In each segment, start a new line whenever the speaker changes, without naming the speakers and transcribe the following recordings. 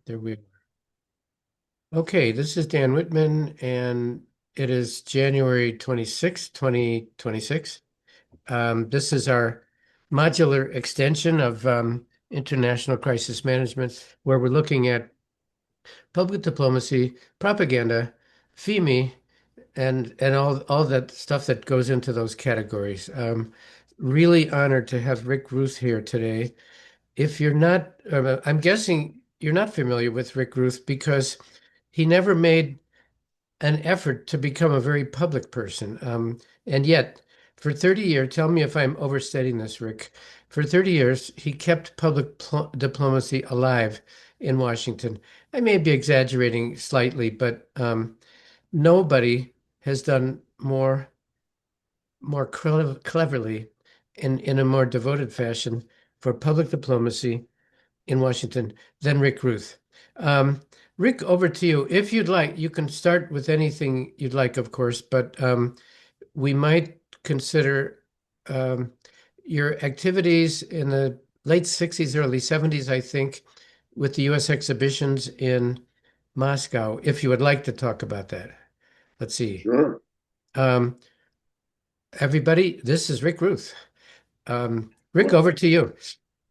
There we Okay, this is Dan Whitman, and it is January 26th, 2026. This is our modular extension of international crisis management, where we're looking at public diplomacy, propaganda, FEME, and all that stuff that goes into those categories. Really honored to have Rick Ruth here today. If you're not, I'm guessing you're not familiar with Rick Ruth because he never made an effort to become a very public person. And yet, for 30 years, tell me if I'm overstating this, Rick. For 30 years, he kept public diplomacy alive in Washington. I may be exaggerating slightly, but nobody has done more cleverly in a more devoted fashion for public diplomacy in Washington than Rick Ruth. Um, Rick, over to you. If you'd like, you can start with anything you'd like, of course, but we might consider um, your activities in the late 60s, early 70s, I think, with the U.S. exhibitions in Moscow, if you would like to talk about that. Let's see.
Sure.
Um, Everybody, this is Rick Ruth. Rick,
Well,
over to you.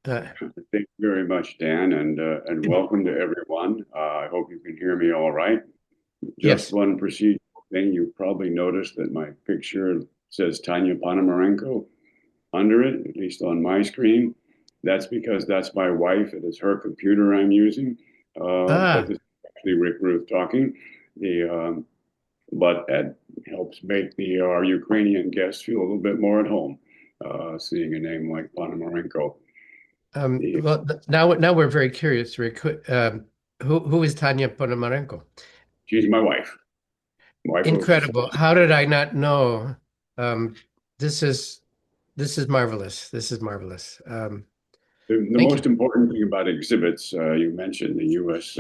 Uh,
thank you very much, Dan, and welcome to everyone. I hope you can hear me all right. Just
yes.
one procedural thing. You probably noticed that my picture says Tanya Ponomarenko under it, at least on my screen. That's because that's my wife. It is her computer I'm using. But
Ah,
this is actually Rick Ruth talking. The but it helps make the our Ukrainian guests feel a little bit more at home, seeing a name like Ponomarenko. The
well, now we're very curious, Rick. Who is Tanya Ponomarenko?
She's my wife of
Incredible. How did I not know? Um, this is this is marvelous. This is marvelous.
the
Thank you.
most important thing about exhibits. You mentioned the U.S.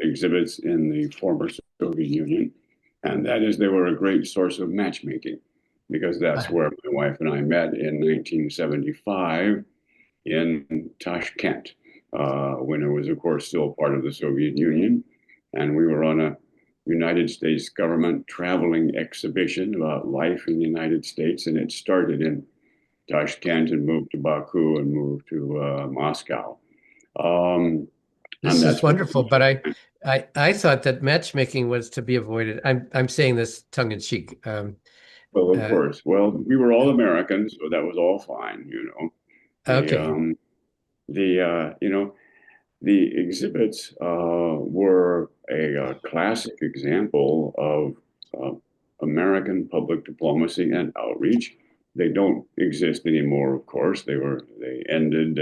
Exhibits in the former Soviet Union, and that is they were a great source of matchmaking because that's
Ah,
where my wife and I met in 1975 in Tashkent, when it was, of course, still part of the Soviet Union. And we were on a United States government traveling exhibition about life in the United States. And it started in Tashkent and moved to Baku and moved to Moscow. Um, and
this is
that's where,
wonderful, but I thought that matchmaking was to be avoided. I'm saying this tongue in cheek.
well, of
Uh,
course, well, we were all Americans, so that was all fine, you know. The,
okay.
um, you know, The exhibits were a classic example of uh, American public diplomacy and outreach. They don't exist anymore, of course. They ended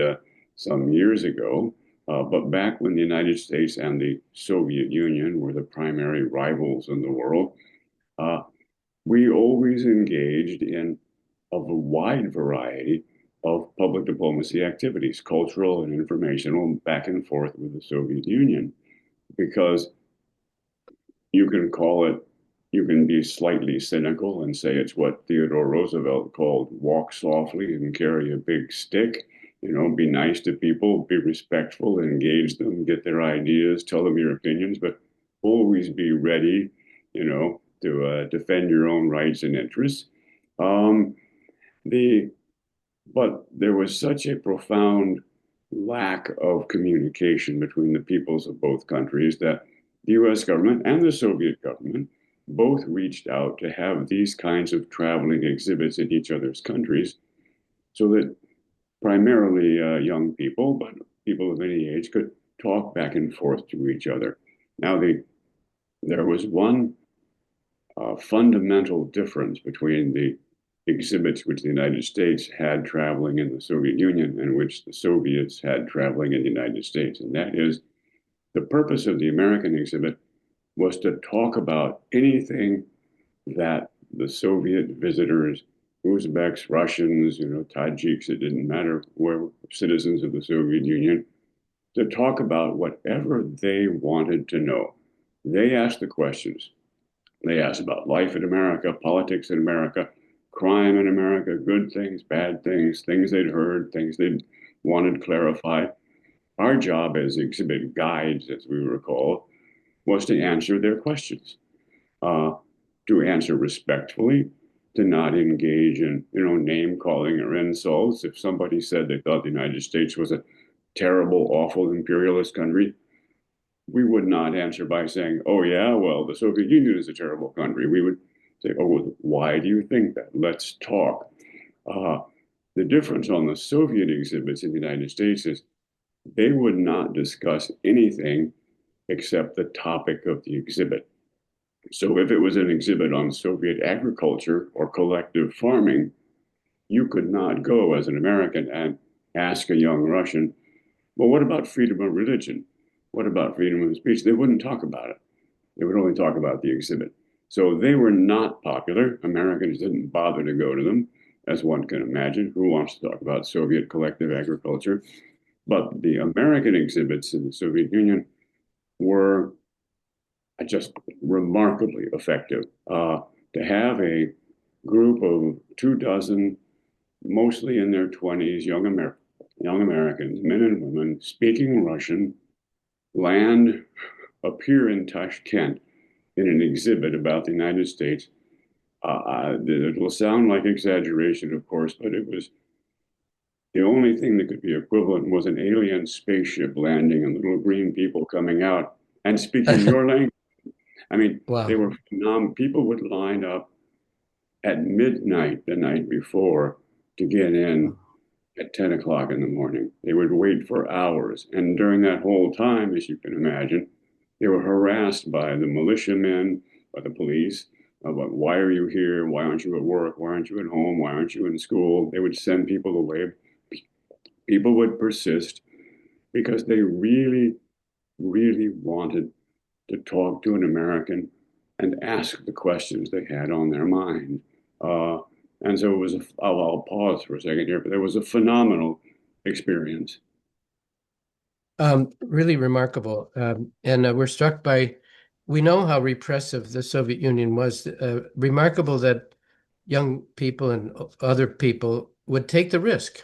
some years ago. But back when the United States and the Soviet Union were the primary rivals in the world, uh, we always engaged in of a wide variety of public diplomacy activities, cultural and informational, back and forth with the Soviet Union, because you can call it, you can be slightly cynical and say it's what Theodore Roosevelt called walk softly and carry a big stick. You know, be nice to people, be respectful, engage them, get their ideas, tell them your opinions, but always be ready, to defend your own rights and interests. Um, the but there was such a profound lack of communication between the peoples of both countries that the US government and the Soviet government both reached out to have these kinds of traveling exhibits in each other's countries so that primarily young people, but people of any age, could talk back and forth to each other. Now, there was one fundamental difference between the exhibits which the United States had traveling in the Soviet Union and which the Soviets had traveling in the United States. And that is the purpose of the American exhibit was to talk about anything that the Soviet visitors, Uzbeks, Russians, Tajiks, it didn't matter, were citizens of the Soviet Union, to talk about whatever they wanted to know. They asked the questions. They asked about life in America, politics in America, crime in America, good things, bad things, things they'd heard, things they'd wanted clarified. Our job as exhibit guides, as we were called, was to answer their questions, uh, to answer respectfully, to not engage in, name calling or insults. If somebody said they thought the United States was a terrible, awful imperialist country, we would not answer by saying, "Oh yeah, well, the Soviet Union is a terrible country." We would say, "Oh, well, why do you think that? Let's talk." Uh, the difference on the Soviet exhibits in the United States is they would not discuss anything except the topic of the exhibit. So if it was an exhibit on Soviet agriculture or collective farming, you could not go as an American and ask a young Russian, "Well, what about freedom of religion? What about freedom of speech?" They wouldn't talk about it. They would only talk about the exhibit. So they were not popular. Americans didn't bother to go to them, as one can imagine. Who wants to talk about Soviet collective agriculture? But the American exhibits in the Soviet Union were just remarkably effective. To have a group of 2 dozen, mostly in their 20s, young Americans, men and women, speaking Russian, land, appear in Tashkent in an exhibit about the United States. It will sound like exaggeration, of course, but it was the only thing that could be equivalent was an alien spaceship landing and little green people coming out and speaking your language. I mean, they
Wow.
were phenomenal. People would line up at midnight the night before to get in at 10 o'clock in the morning. They would wait for hours. And during that whole time, as you can imagine, they were harassed by the militiamen, by the police, about why are you here? Why aren't you at work? Why aren't you at home? Why aren't you in school? They would send people away. People would persist because they really, really wanted to talk to an American and ask the questions they had on their mind. Uh, and so it was, I'll pause for a second here, but there was a phenomenal experience.
Really remarkable. And we're struck by, we know how repressive the Soviet Union was. Remarkable that young people and other people would take the risk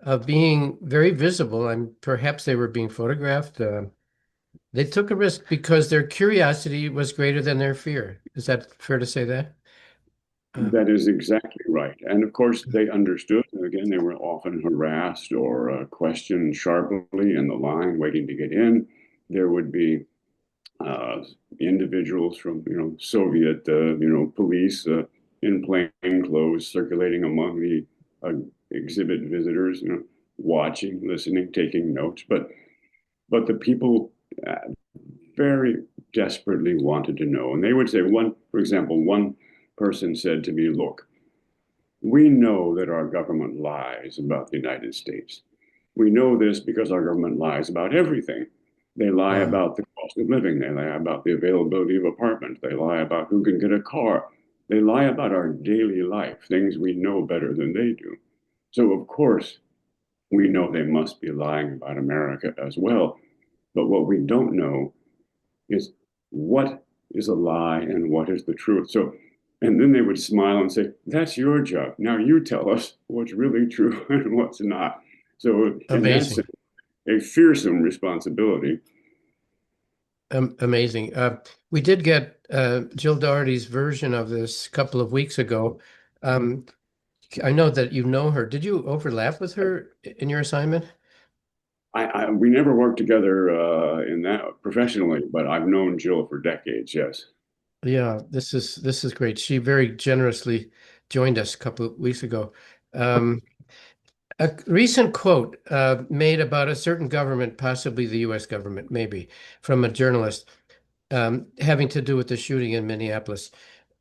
of being very visible, and perhaps they were being photographed. They took a risk because their curiosity was greater than their fear. Is that fair to say that? Uh,
That is exactly right. And of course, they understood. Again, they were often harassed or questioned sharply in the line waiting to get in. There would be uh, individuals from, Soviet, police in plain clothes circulating among the uh, exhibit visitors, watching, listening, taking notes. But the people very desperately wanted to know. And they would say, for example, one person said to me, "Look, we know that our government lies about the United States. We know this because our government lies about everything. They lie
wow.
about the cost of living. They lie about the availability of apartments. They lie about who can get a car. They lie about our daily life, things we know better than they do. So, of course, we know they must be lying about America as well. But what we don't know is what is a lie and what is the truth." So, and then they would smile and say, "That's your job. Now you tell us what's really true and what's not." So, in that
Amazing.
sense, a fearsome responsibility.
Amazing. We did get Jill Doherty's version of this a couple of weeks ago. Um, I know that you know her. Did you overlap with her in your assignment?
We never worked together in that professionally, but I've known Jill for decades. Yes.
Yeah, this is great. She very generously joined us a couple of weeks ago. Um, a recent quote made about a certain government, possibly the U.S. government, maybe, from a journalist, having to do with the shooting in Minneapolis.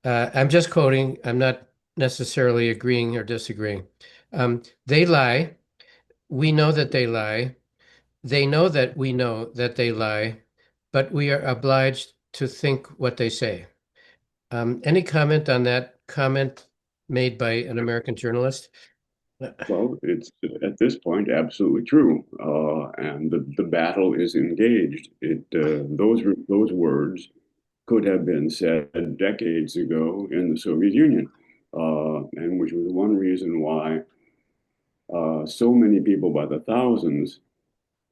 I'm just quoting. I'm not necessarily agreeing or disagreeing. They lie. We know that they lie. They know that we know that they lie, but we are obliged to think what they say. Any comment on that comment made by an American journalist?
Well, it's at this point absolutely true, and the battle is engaged. Those words could have been said decades ago in the Soviet Union, and which was one reason why so many people by the thousands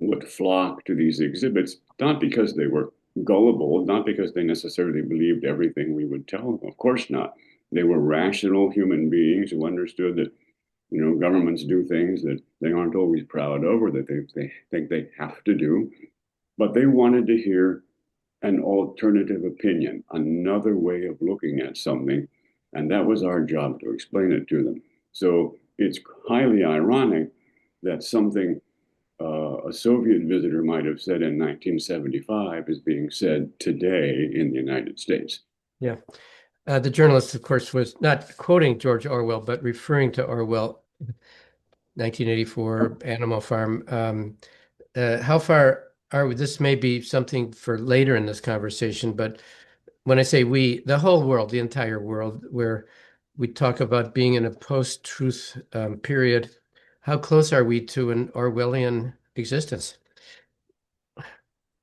would flock to these exhibits, not because they were gullible, not because they necessarily believed everything we would tell them. Of course not. They were rational human beings who understood that, governments do things that they aren't always proud of or that they think they have to do. But they wanted to hear an alternative opinion, another way of looking at something. And that was our job to explain it to them. So it's highly ironic that something a Soviet visitor might have said in 1975 is being said today in the United States.
Yeah. The journalist, of course, was not quoting George Orwell, but referring to Orwell, 1984, Animal Farm. How far are we? This may be something for later in this conversation, but when I say we, the whole world, the entire world, where we talk about being in a post-truth period, how close are we to an Orwellian existence?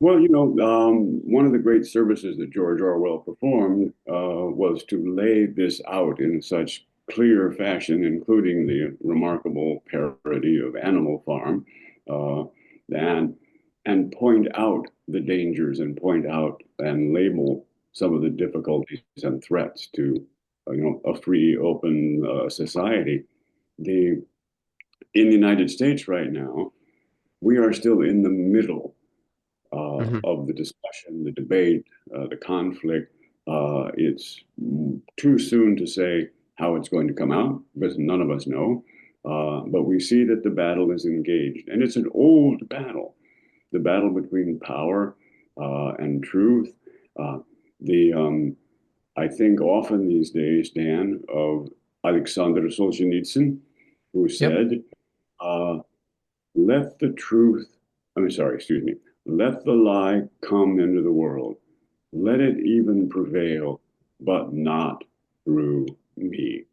Well, one of the great services that George Orwell performed was to lay this out in such clear fashion, including the remarkable parody of Animal Farm, uh, and and point out the dangers and point out and label some of the difficulties and threats to, a free, open society. The In the United States right now, we are still in the middle
Hmm.
of the discussion, the debate, the conflict. It's too soon to say how it's going to come out because none of us know. But we see that the battle is engaged, and it's an old battle, the battle between power and truth. Uh, the I think often these days, Dan, of Alexander Solzhenitsyn, who
Yep.
said, uh, let the truth, I'm sorry, excuse me, let the lie come into the world. Let it even prevail, but not through me.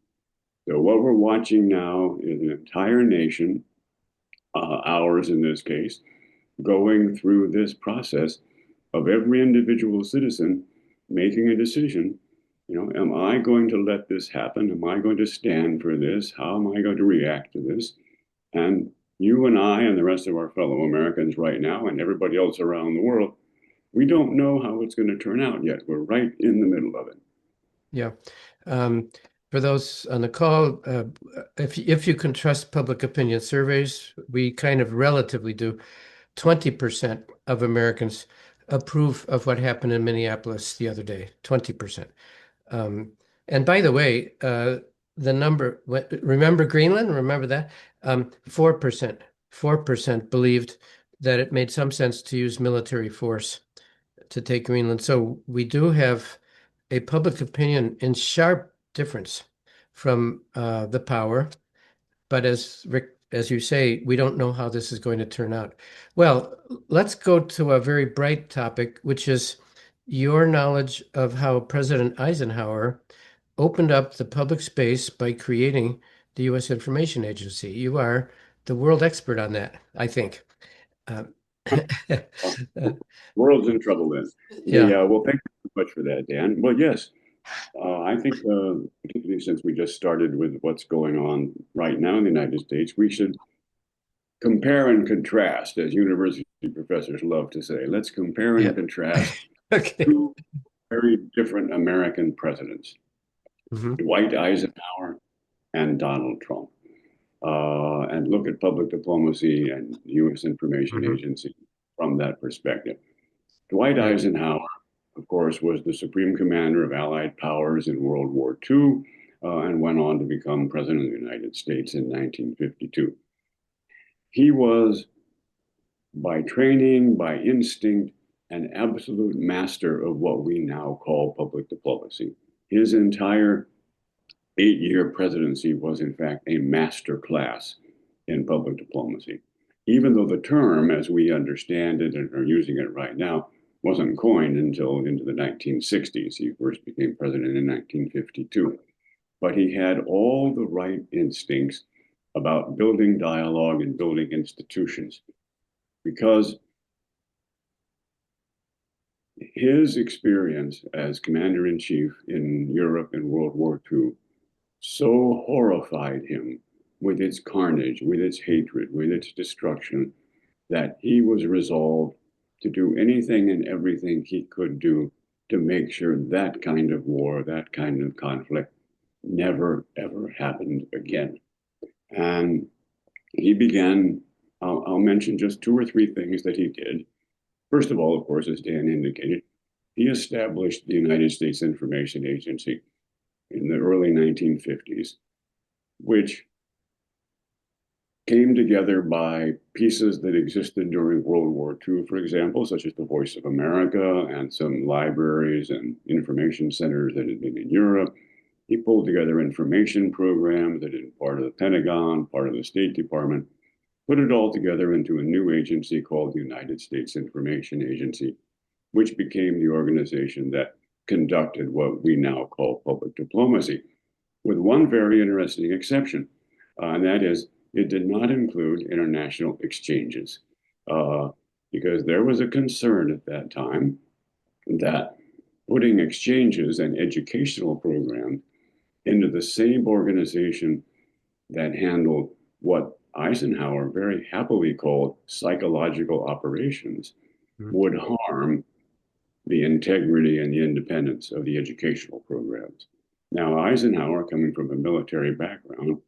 So, what we're watching now is an entire nation, ours in this case, going through this process of every individual citizen making a decision. Am I going to let this happen? Am I going to stand for this? How am I going to react to this? And you and I and the rest of our fellow Americans right now and everybody else around the world, we don't know how it's going to turn out yet. We're right in the middle of it.
Yeah. Um, for those on the call, if you can trust public opinion surveys, we kind of relatively do. 20% of Americans approve of what happened in Minneapolis the other day. 20%. Um, and by the way, the number, remember Greenland? Remember that? 4%. 4% believed that it made some sense to use military force to take Greenland. So we do have a public opinion in sharp difference from the power. But as Rick, as you say, we don't know how this is going to turn out. Well, let's go to a very bright topic, which is your knowledge of how President Eisenhower opened up the public space by creating the U.S. Information Agency. You are the world expert on that, I think. Um,
Well, world's in trouble then.
yeah,
Well, thank you so much for that, Dan. Well, yes, I think particularly since we just started with what's going on right now in the United States, we should compare and contrast, as university professors love to say. Let's compare
yeah.
and contrast
Okay.
two very different American presidents,
Hmm.
Dwight Eisenhower and Donald Trump, and look at public diplomacy and the U.S. Information
Hmm.
Agency from that perspective. Dwight
Right.
Eisenhower, of course, was the supreme commander of Allied powers in World War II and went on to become president of the United States in 1952. He was, by training, by instinct, an absolute master of what we now call public diplomacy. His entire 8-year presidency was, in fact, a master class in public diplomacy. Even though the term, as we understand it and are using it right now, wasn't coined until into the 1960s. He first became president in 1952. But he had all the right instincts about building dialogue and building institutions because his experience as commander in chief in Europe in World War II so horrified him with its carnage, with its hatred, with its destruction, that he was resolved to do anything and everything he could do to make sure that kind of war, that kind of conflict never, ever happened again. And he began, I'll mention just two or three things that he did. First of all, of course, as Dan indicated, he established the United States Information Agency in the early 1950s, which came together by pieces that existed during World War II, for example, such as the Voice of America and some libraries and information centers that had been in Europe. He pulled together information programs that had been part of the Pentagon, part of the State Department, put it all together into a new agency called the United States Information Agency, which became the organization that conducted what we now call public diplomacy, with one very interesting exception, and that is it did not include international exchanges, uh, because there was a concern at that time that putting exchanges and educational programs into the same organization that handled what Eisenhower very happily called psychological operations
Mhm.
would harm the integrity and the independence of the educational programs. Now, Eisenhower, coming from a military background,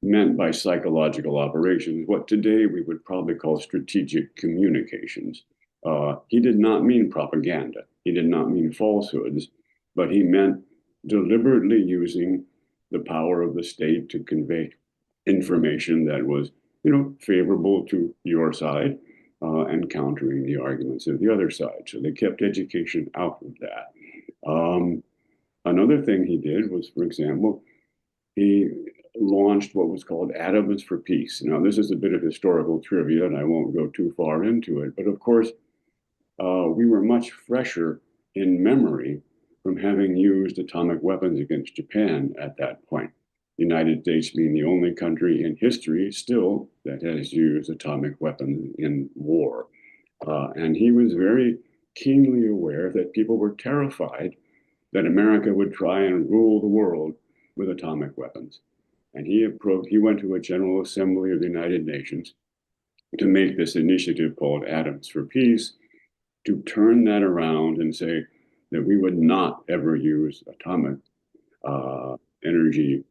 meant by psychological operations what today we would probably call strategic communications. He did not mean propaganda, he did not mean falsehoods, but he meant deliberately using the power of the state to convey information that was, favorable to your side and countering the arguments of the other side. So they kept education out of that. Um, Another thing he did was, for example, he launched what was called Atoms for Peace. Now, this is a bit of historical trivia, and I won't go too far into it, but of course, we were much fresher in memory from having used atomic weapons against Japan at that point. The United States being the only country in history still that has used atomic weapons in war. And he was very keenly aware that people were terrified that America would try and rule the world with atomic weapons. And he went to a General Assembly of the United Nations to make this initiative called Atoms for Peace, to turn that around and say that we would not ever use atomic energy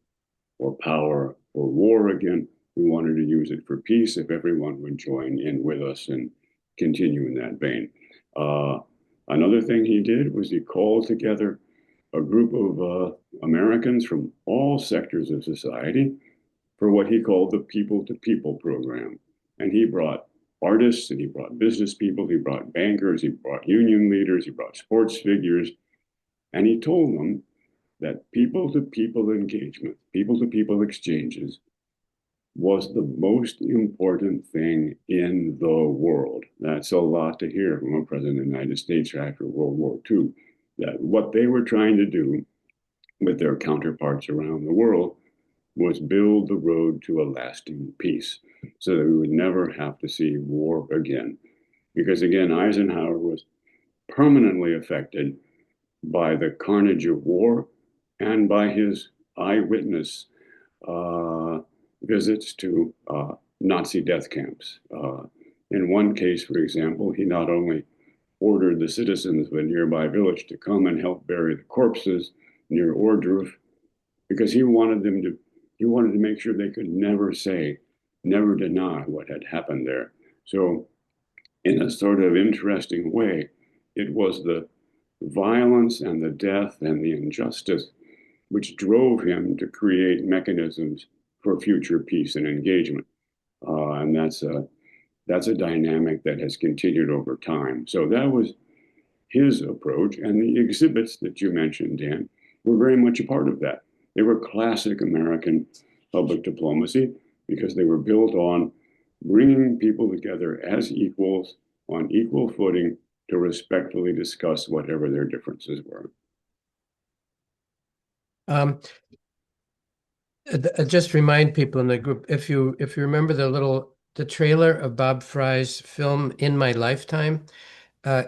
or power for war again. We wanted to use it for peace if everyone would join in with us and continue in that vein. Uh, Another thing he did was he called together a group of Americans from all sectors of society for what he called the People to People program. And he brought artists and he brought business people, he brought bankers, he brought union leaders, he brought sports figures, and he told them that people to people engagement, people to people exchanges was the most important thing in the world. That's a lot to hear from a president of the United States after World War II. That what they were trying to do with their counterparts around the world was build the road to a lasting peace so that we would never have to see war again. Because again, Eisenhower was permanently affected by the carnage of war and by his eyewitness uh, visits to Nazi death camps. In one case, for example, he not only ordered the citizens of a nearby village to come and help bury the corpses near Ordruf because he wanted to make sure they could never say, never deny what had happened there. So, in a sort of interesting way, it was the violence and the death and the injustice which drove him to create mechanisms for future peace and engagement. And that's a dynamic that has continued over time. So that was his approach, and the exhibits that you mentioned, Dan, were very much a part of that. They were classic American public diplomacy because they were built on bringing people together as equals on equal footing to respectfully discuss whatever their differences were.
Um, just remind people in the group, if you remember the trailer of Bob Fry's film In My Lifetime,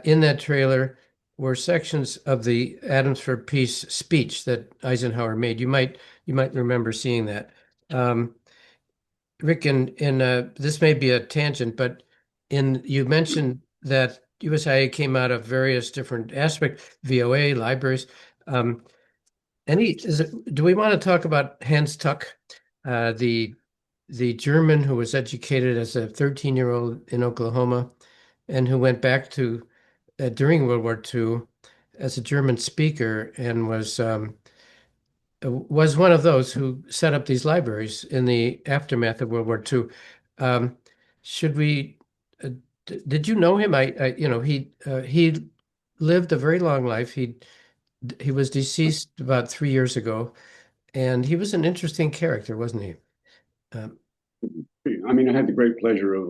in that trailer were sections of the Atoms for Peace speech that Eisenhower made. You might remember seeing that. Rick, and this may be a tangent, but You mentioned that USIA came out of various different aspects, VOA, libraries. Um, do we want to talk about Hans Tuck, uh, the the German who was educated as a 13-year-old in Oklahoma and who went back to during World War II as a German speaker and was one of those who set up these libraries in the aftermath of World War II. Um, should we? Did you know him? He lived a very long life. He was deceased about 3 years ago, and he was an interesting character, wasn't he? Um,
I mean, I had the great pleasure of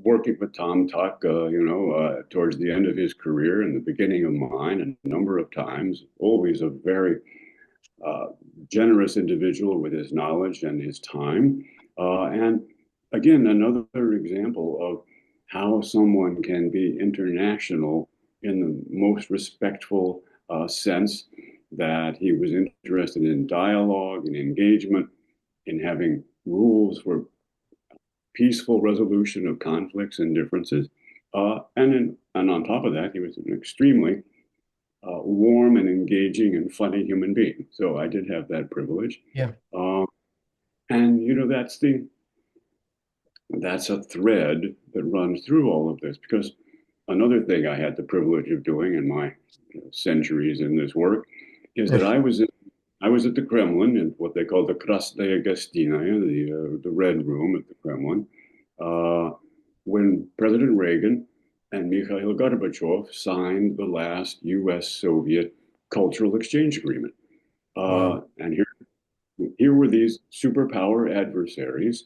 working with Tom Tuck, towards the end of his career and the beginning of mine, a number of times. Always a very uh, generous individual with his knowledge and his time. And again, another example of how someone can be international in the most respectful sense, that he was interested in dialogue and engagement, in having rules for peaceful resolution of conflicts and differences. And on top of that, he was an extremely warm and engaging and funny human being. So I did have that privilege.
yeah,
Um, and that's a thread that runs through all of this, because another thing I had the privilege of doing in my centuries in this work is that I was at the Kremlin in what they call the Krasnaya Gostinaya, the Red Room at the Kremlin, uh, when President Reagan and Mikhail Gorbachev signed the last U.S.-Soviet cultural exchange agreement.
wow,
And here were these superpower adversaries,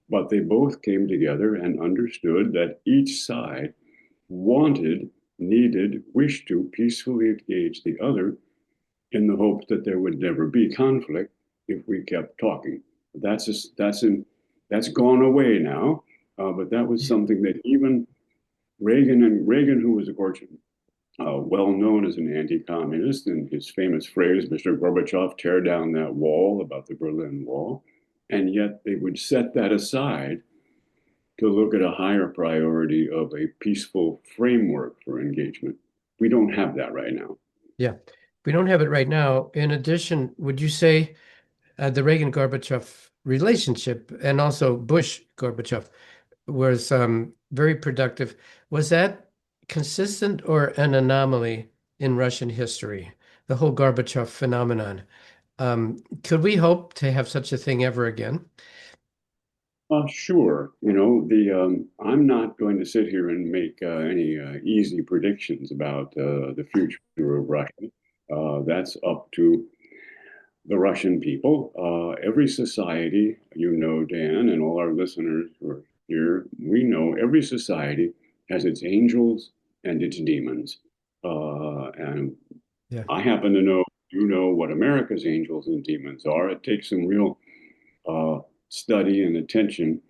but they both came together and understood that each side wanted, needed, wished to peacefully engage the other in the hope that there would never be conflict if we kept talking. That's just, that's gone away now, but that was something that even Reagan, who was of course well known as an anti-communist, and his famous phrase, "Mr. Gorbachev, tear down that wall," about the Berlin Wall, and yet they would set that aside to look at a higher priority of a peaceful framework for engagement. We don't have that right now.
yeah. We don't have it right now. In addition, would you say the Reagan-Gorbachev relationship and also Bush-Gorbachev was very productive? Was that consistent or an anomaly in Russian history? The whole Gorbachev phenomenon. Could we hope to have such a thing ever again?
Sure. I'm not going to sit here and make any easy predictions about the future of Russia. That's up to the Russian people. Every society, Dan, and all our listeners who are here, we know every society has its angels and its demons. And
Yeah.
I happen to know, what America's angels and demons are. It takes some real uh, study and attention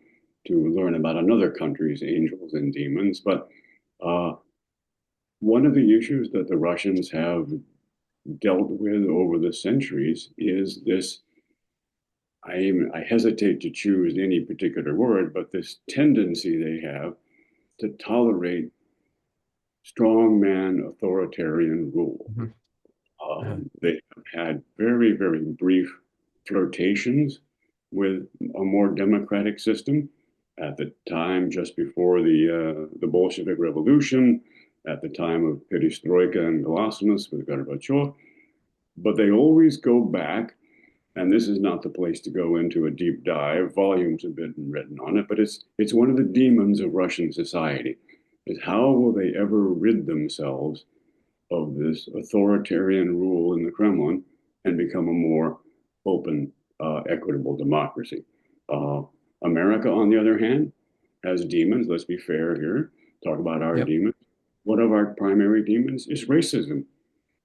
to learn about another country's angels and demons. But uh, one of the issues that the Russians have dealt with over the centuries is this. I hesitate to choose any particular word, but this tendency they have to tolerate strongman authoritarian rule.
Mhm. Uh-huh.
They have had very, very brief flirtations with a more democratic system at the time just before the Bolshevik Revolution, at the time of Perestroika and Glasnost with Gorbachev. But they always go back, and this is not the place to go into a deep dive. Volumes have been written on it, but it's one of the demons of Russian society. Is how will they ever rid themselves of this authoritarian rule in the Kremlin and become a more open, equitable democracy? Uh, America, on the other hand, has demons. Let's be fair here. Talk about our
Yep.
demons. One of our primary demons is racism.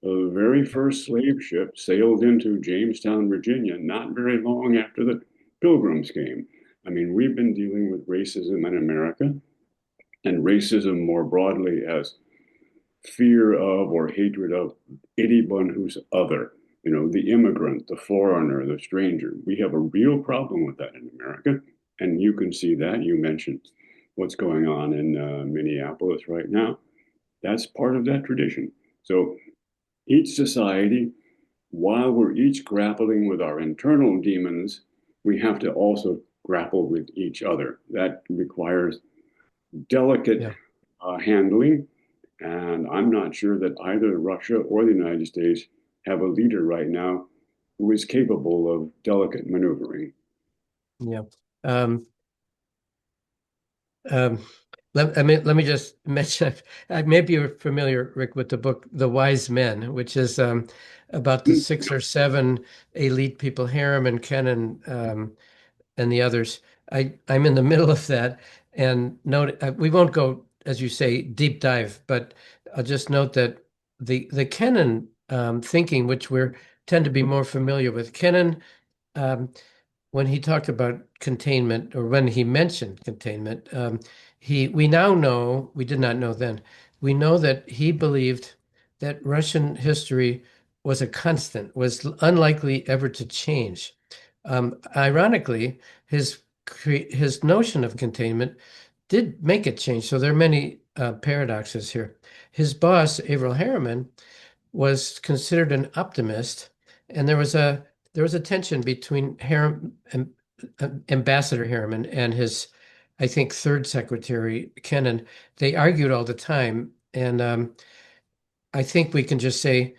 The very first slave ship sailed into Jamestown, Virginia, not very long after the Pilgrims came. I mean, we've been dealing with racism in America, and racism more broadly as fear of or hatred of anyone who's other, the immigrant, the foreigner, the stranger. We have a real problem with that in America. And you can see that. You mentioned what's going on in Minneapolis right now. That's part of that tradition. So each society, while we're each grappling with our internal demons, we have to also grapple with each other. That requires delicate
Yeah.
handling. And I'm not sure that either Russia or the United States have a leader right now who is capable of delicate maneuvering.
Yeah. Um, um, let me just mention, maybe you're familiar, Rick, with the book The Wise Men, which is about the six or seven elite people, Harem and Kennan, and the others. I'm in the middle of that, and note we won't go, as you say, deep dive, but I'll just note that the Kennan thinking, which we're tend to be more familiar with, Kennan. Um, when he talked about containment, or when he mentioned containment, we now know, we did not know then, we know that he believed that Russian history was a constant, was unlikely ever to change. Ironically, his notion of containment did make it change. So there are many paradoxes here. His boss, Averell Harriman, was considered an optimist, and there was a tension between Ambassador Harriman and his, I think, third secretary Kennan. They argued all the time, and I think we can just say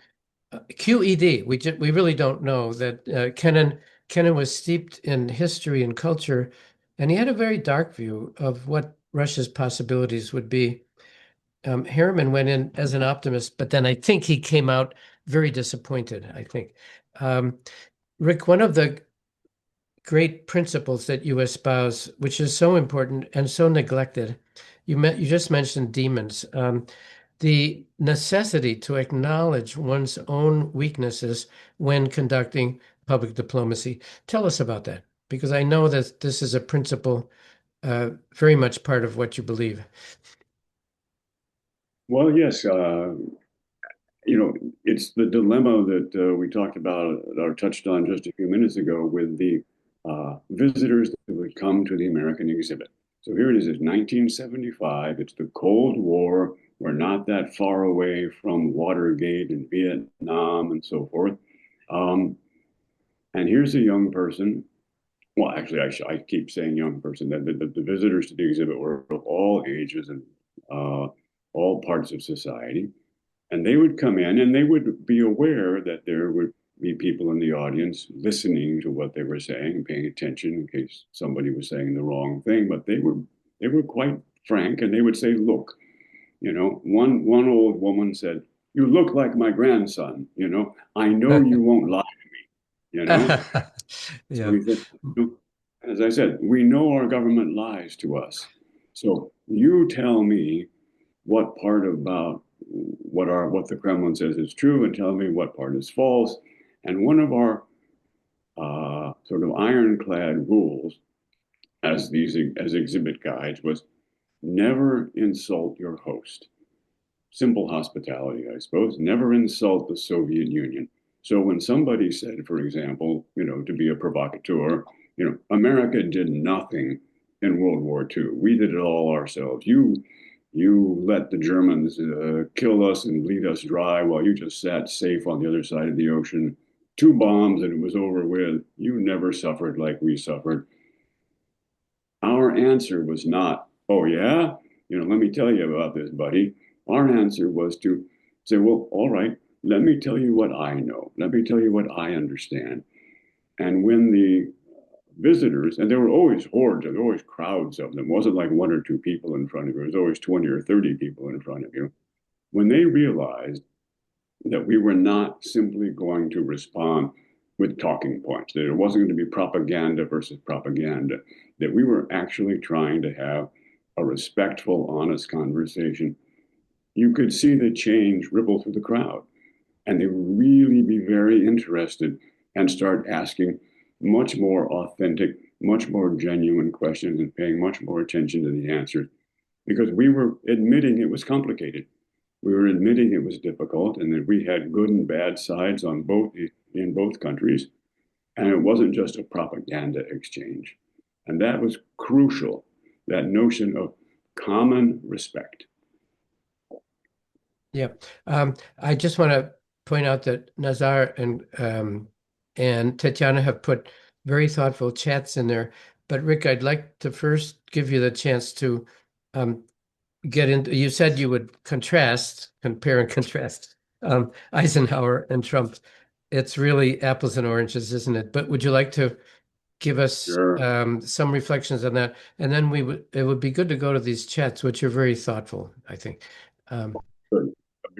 QED. We really don't know that Kennan was steeped in history and culture, and he had a very dark view of what Russia's possibilities would be. Harriman went in as an optimist, but then I think he came out very disappointed, I think. Um, Rick, one of the great principles that you espouse, which is so important and so neglected, you just mentioned demons. The necessity to acknowledge one's own weaknesses when conducting public diplomacy. Tell us about that, because I know that this is a principle very much part of what you believe.
Well, yes, you know, it's the dilemma that we talked about or touched on just a few minutes ago with the visitors that would come to the American exhibit. So here it is, it's 1975, it's the Cold War. We're not that far away from Watergate and Vietnam and so forth. Um, and here's a young person. Well, actually, I keep saying young person. That the visitors to the exhibit were of all ages and uh, all parts of society. And they would come in and they would be aware that there would be people in the audience listening to what they were saying and paying attention in case somebody was saying the wrong thing. But they were quite frank and they would say, look, one old woman said, "You look like my grandson, I know you won't lie, you know." So
Yeah.
he said, as I said, we know our government lies to us. So you tell me what part about what the Kremlin says is true and tell me what part is false. And one of our sort of ironclad rules as exhibit guides was never insult your host. Simple hospitality, I suppose. Never insult the Soviet Union. So when somebody said, for example, to be a provocateur, America did nothing in World War II. We did it all ourselves. You let the Germans kill us and bleed us dry while you just sat safe on the other side of the ocean. Two bombs and it was over with. You never suffered like we suffered. Our answer was not, oh, yeah, let me tell you about this, buddy. Our answer was to say, well, all right, let me tell you what I know. Let me tell you what I understand. And when the visitors, and there were always hordes, there were always crowds of them. It wasn't like one or two people in front of you. It was always 20 or 30 people in front of you. When they realized that we were not simply going to respond with talking points, that it wasn't going to be propaganda versus propaganda, that we were actually trying to have a respectful, honest conversation, you could see the change ripple through the crowd. And they would really be very interested and start asking much more authentic, much more genuine questions and paying much more attention to the answers because we were admitting it was complicated. We were admitting it was difficult and that we had good and bad sides in both countries. And it wasn't just a propaganda exchange. And that was crucial. That notion of common respect.
Yeah. I just want to point out that Nazar and Tatiana have put very thoughtful chats in there. But Rick, I'd like to first give you the chance to um, get into. You said you would compare and contrast Eisenhower and Trump. It's really apples and oranges, isn't it? But would you like to give us
Sure.
some reflections on that? And then it would be good to go to these chats, which are very thoughtful, I think. Um,
Good.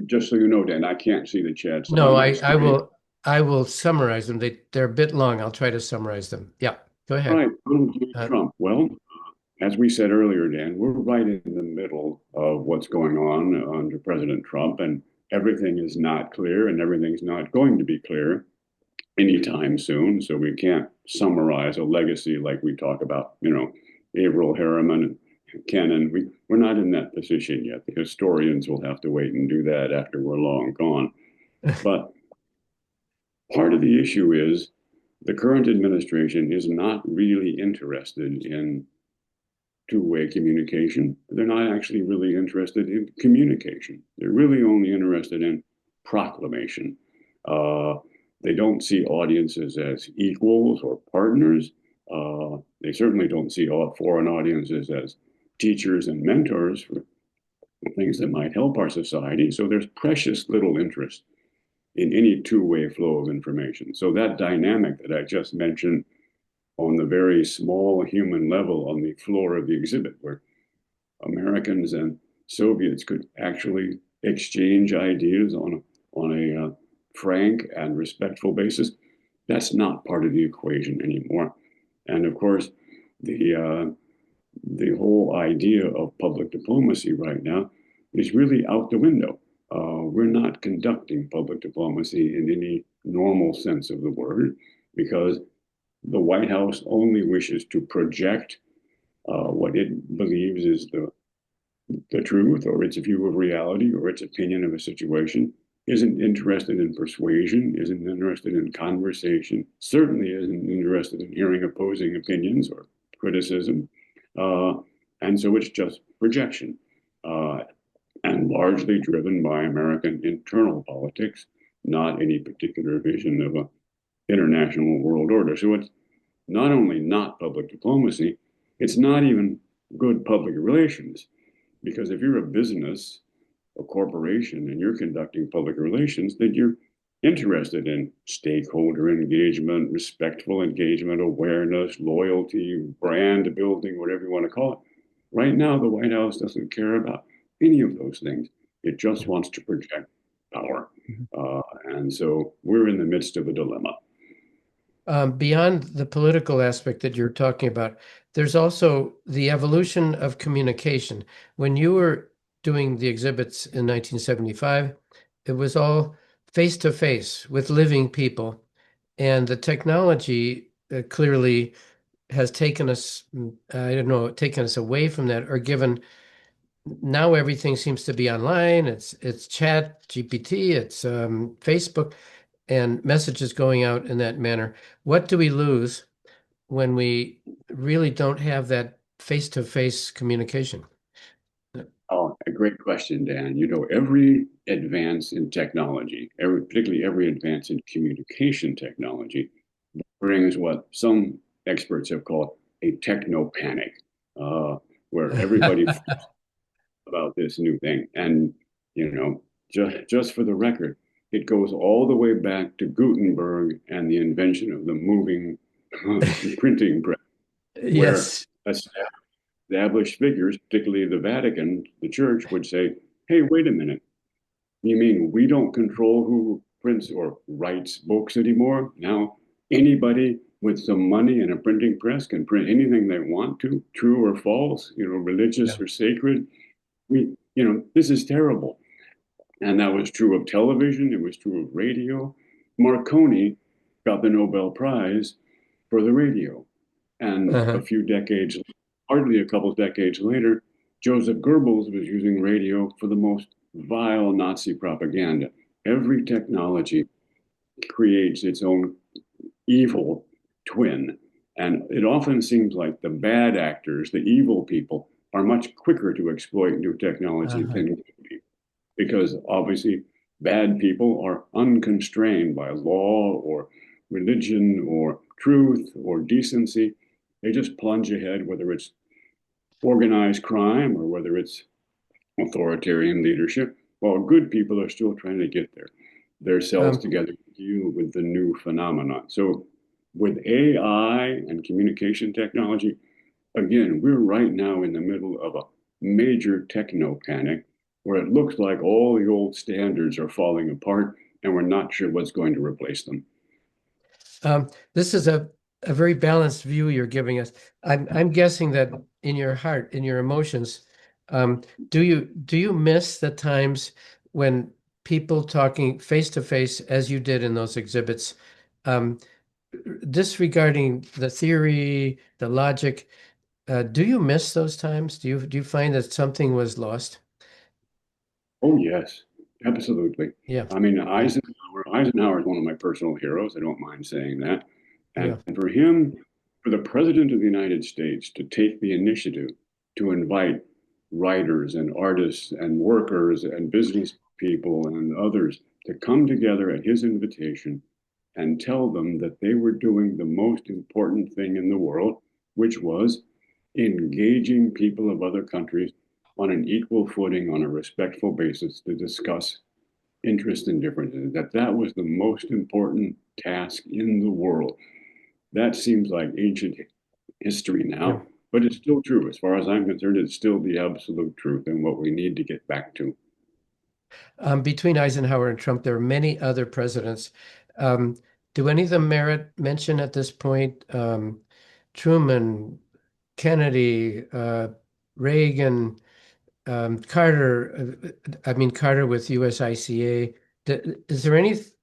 Just so you know, Dan, I can't see the chats
No,
on my
I
screen.
will summarize them. They're a bit long. I'll try to summarize them. Yeah, go
All
ahead.
right,
Uh,
Trump. Well, as we said earlier, Dan, we're right in the middle of what's going on under President Trump, and everything is not clear, and everything's not going to be clear anytime soon. So we can't summarize a legacy like we talk about, Averell Harriman and Kennan. We're not in that position yet. The historians will have to wait and do that after we're long gone. But part of the issue is the current administration is not really interested in two-way communication. They're not actually really interested in communication. They're really only interested in proclamation. Uh, they don't see audiences as equals or partners. They certainly don't see all foreign audiences as teachers and mentors for things that might help our society. So there's precious little interest in any two-way flow of information. So that dynamic that I just mentioned on the very small human level on the floor of the exhibit, where Americans and Soviets could actually exchange ideas on a frank and respectful basis. That's not part of the equation anymore. And of course, the the whole idea of public diplomacy right now is really out the window. We're not conducting public diplomacy in any normal sense of the word because the White House only wishes to project what it believes is the truth or its view of reality or its opinion of a situation, isn't interested in persuasion, isn't interested in conversation, certainly isn't interested in hearing opposing opinions or criticism. Uh, and so it's just projection uh, and largely driven by American internal politics, not any particular vision of an international world order. So it's not only not public diplomacy, it's not even good public relations. Because if you're a business, a corporation, and you're conducting public relations, then you're interested in stakeholder engagement, respectful engagement, awareness, loyalty, brand building, whatever you want to call it. Right now, the White House doesn't care about any of those things. It just wants to project power. And so we're in the midst of a dilemma.
Beyond the political aspect that you're talking about, there's also the evolution of communication. When you were doing the exhibits in 1975, it was all face to face with living people, and the technology clearly has taken us, I don't know, taken us away from that or given. Now everything seems to be online. It's chat, GPT, it's Facebook, and messages going out in that manner. What do we lose when we really don't have that face-to-face communication?
Oh, a great question, Dan. Every advance in technology, particularly every advance in communication technology, brings what some experts have called a techno panic, uh, where everybody about this new thing. And, just for the record, it goes all the way back to Gutenberg and the invention of the moving printing press, where
Yes.
established figures, particularly the Vatican, the church, would say, hey, wait a minute. You mean we don't control who prints or writes books anymore? Now, anybody with some money and a printing press can print anything they want to, true or false,
Yeah.
religious or sacred. This is terrible. And that was true of television, it was true of radio. Marconi got the Nobel Prize for the radio. And a
Uh-huh.
few decades, hardly a couple of decades later, Joseph Goebbels was using radio for the most vile Nazi propaganda. Every technology creates its own evil twin. And it often seems like the bad actors, the evil people, are much quicker to exploit new technology
Uh-huh.
than good people, because obviously bad people are unconstrained by law or religion or truth or decency. They just plunge ahead, whether it's organized crime or whether it's authoritarian leadership, while good people are still trying to get their cells
Um,
together to deal with the new phenomenon. So with AI and communication technology, again, we're right now in the middle of a major techno panic where it looks like all the old standards are falling apart and we're not sure what's going to replace them.
this is a very balanced view you're giving us. I'm guessing that in your heart, in your emotions, um, do you miss the times when people talking face to face, as you did in those exhibits, um, disregarding the theory, the logic? Do you miss those times? Do you find that something was lost?
Oh, yes, absolutely.
Yeah,
I mean,
yeah,
Eisenhower is one of my personal heroes. I don't mind saying that. And
yeah.
for him, for the President of the United States to take the initiative to invite writers and artists and workers and business people and others to come together at his invitation and tell them that they were doing the most important thing in the world, which was engaging people of other countries on an equal footing, on a respectful basis to discuss interests and differences, that was the most important task in the world. That seems like ancient history
Yeah.
now, but it's still true. As far as I'm concerned, it's still the absolute truth and what we need to get back to.
Between Eisenhower and Trump, there are many other presidents. Um, do any of them merit mention at this point? Truman, Kennedy, Reagan, Carter. I mean Carter with USICA. Is there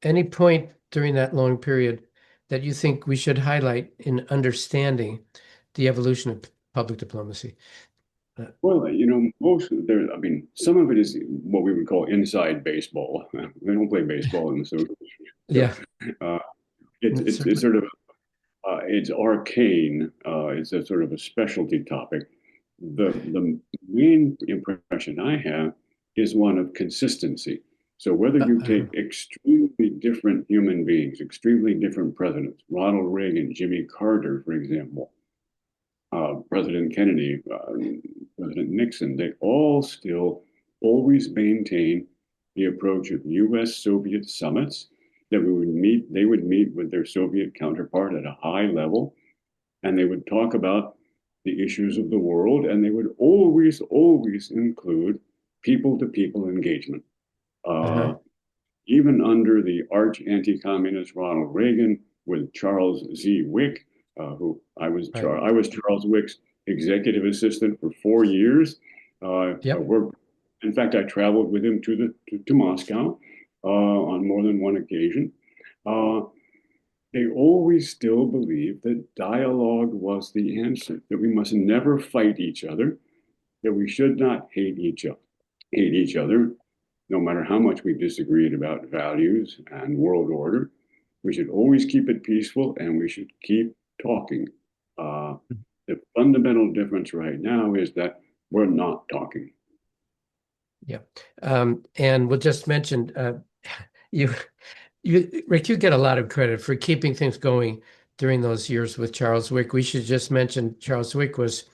any point during that long period that you think we should highlight in understanding the evolution of public diplomacy? Uh,
Well, most there, I mean, some of it is what we would call inside baseball. They don't play baseball in the social. So
yeah,
uh, it's
certainly.
sort of it's arcane. It's a sort of a specialty topic. The main impression I have is one of consistency. So whether you
Uh-huh.
take extremely different human beings, extremely different presidents, Ronald Reagan, Jimmy Carter, for example, President Kennedy, President Nixon, they all still always maintain the approach of US Soviet summits that they would meet with their Soviet counterpart at a high level, and they would talk about the issues of the world, and they would always include people to people engagement. Uh,
Uh-huh.
Even under the arch anti-communist Ronald Reagan with Charles Z. Wick, who
Right.
I was Charles Wick's executive assistant for 4 years. I
Yep.
worked, in fact, I traveled with him to Moscow on more than one occasion. Uh, they always still believed that dialogue was the answer, that we must never fight each other, that we should not hate each other, no matter how much we disagreed about values and world order. We should always keep it peaceful and we should keep talking. Uh, the fundamental difference right now is that we're not talking.
Yeah. And we'll just mention you Rick, you get a lot of credit for keeping things going during those years with Charles Wick. We should just mention Charles Wick was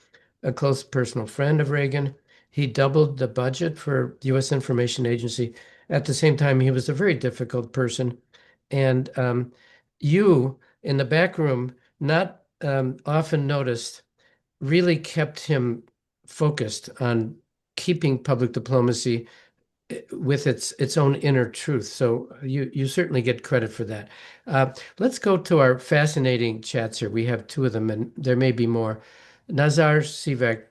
a close personal friend of Reagan. He doubled the budget for the U.S. Information Agency. At the same time, he was a very difficult person. And you in the back room, not often noticed, really kept him focused on keeping public diplomacy with its own inner truth. So you certainly get credit for that. Let's go to our fascinating chats here. We have two of them, and there may be more. Nazar Sivak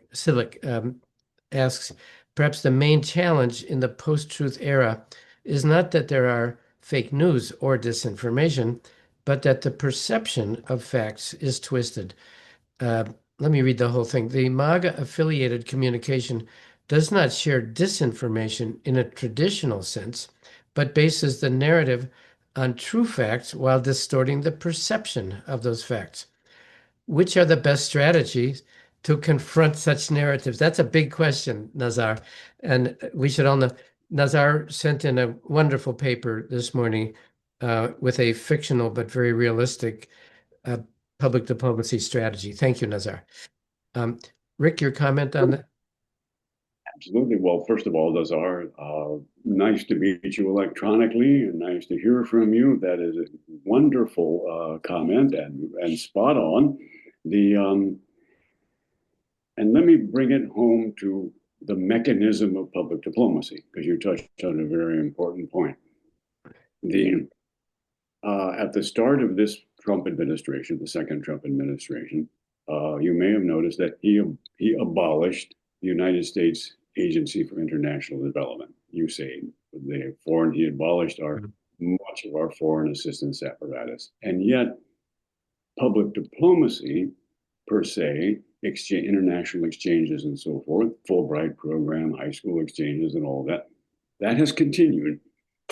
asks, perhaps the main challenge in the post-truth era is not that there are fake news or disinformation, but that the perception of facts is twisted. Uh, Let me read the whole thing. The MAGA affiliated communication does not share disinformation in a traditional sense, but bases the narrative on true facts while distorting the perception of those facts. Which are the best strategies? to confront such narratives? That's a big question, Nazar. And we should all know. Nazar sent in a wonderful paper this morning with a fictional but very realistic uh, public diplomacy strategy. Thank you, Nazar. Um, Rick, your comment on that?
Absolutely. Well, first of all, those are nice to meet you electronically and nice to hear from you. That is a wonderful comment and spot on. The and let me bring it home to the mechanism of public diplomacy because you touched on a very important point. The At the start of this Trump administration, the second Trump administration, you may have noticed that he abolished the United States Agency for International Development, USAID. He abolished our much of our foreign assistance apparatus, and yet public diplomacy per se, international exchanges and so forth, Fulbright program, high school exchanges, and all that, that has continued.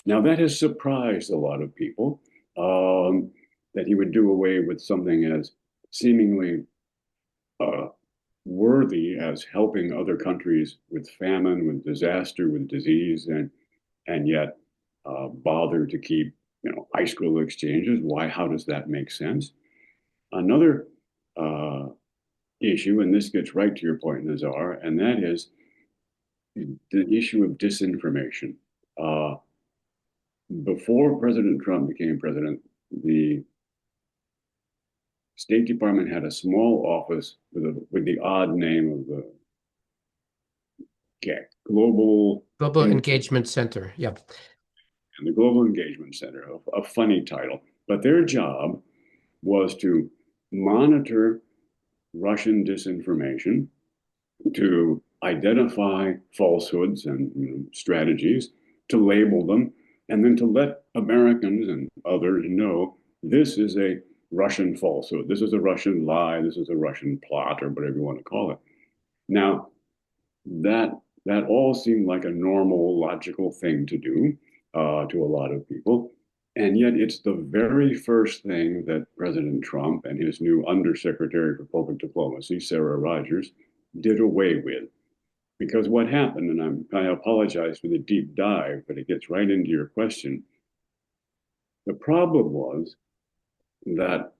Now, that has surprised a lot of people that he would do away with something as seemingly uh, worthy as helping other countries with famine, with disaster, with disease, and yet bother to keep high school exchanges. Why? How does that make sense? Another uh, issue, and this gets right to your point, Nazar, and that is the issue of disinformation. Uh, Before President Trump became president, the State Department had a small office with the odd name of the Global
Global
In,
Engagement Center. Yep.
and the Global Engagement Center, a funny title, but their job was to monitor Russian disinformation, to identify falsehoods and strategies, to label them, and then to let Americans and others know this is a Russian falsehood, this is a Russian lie, this is a Russian plot, or whatever you want to call it. Now, that that all seemed like a normal, logical thing to do to a lot of people. And yet, it's the very first thing that President Trump and his new Undersecretary for Public Diplomacy, Sarah Rogers, did away with. Because what happened, and I apologize for the deep dive, but it gets right into your question. The problem was that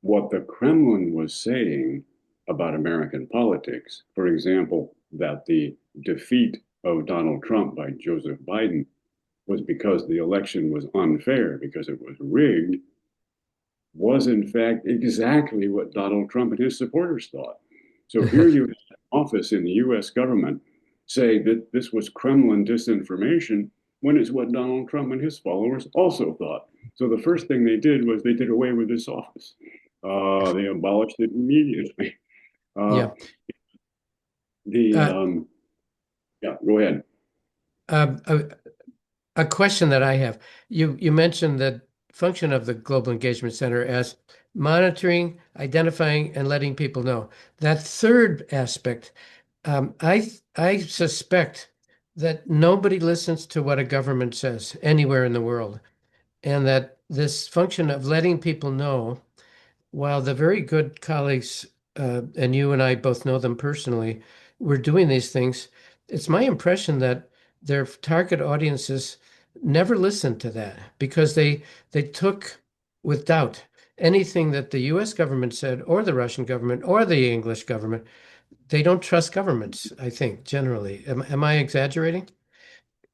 what the Kremlin was saying about American politics, for example, that the defeat of Donald Trump by Joseph Biden was because the election was unfair, because it was rigged, was in fact exactly what Donald Trump and his supporters thought. So here you have an office in the US government say that this was Kremlin disinformation when it's what Donald Trump and his followers also thought. So the first thing they did was they did away with this office. They abolished it immediately. Uh,
Yeah.
the
Uh,
Yeah, go ahead.
uh, a, a question that I have. You mentioned the function of the Global Engagement Center as monitoring, identifying, and letting people know. That third aspect, I suspect that nobody listens to what a government says anywhere in the world, and that this function of letting people know, while the very good colleagues, and you and I both know them personally, were doing these things, it's my impression that their target audiences never listened to that because they took with doubt anything that the US government said or the Russian government or the English government. They don't trust governments, I think, generally. Am I exaggerating?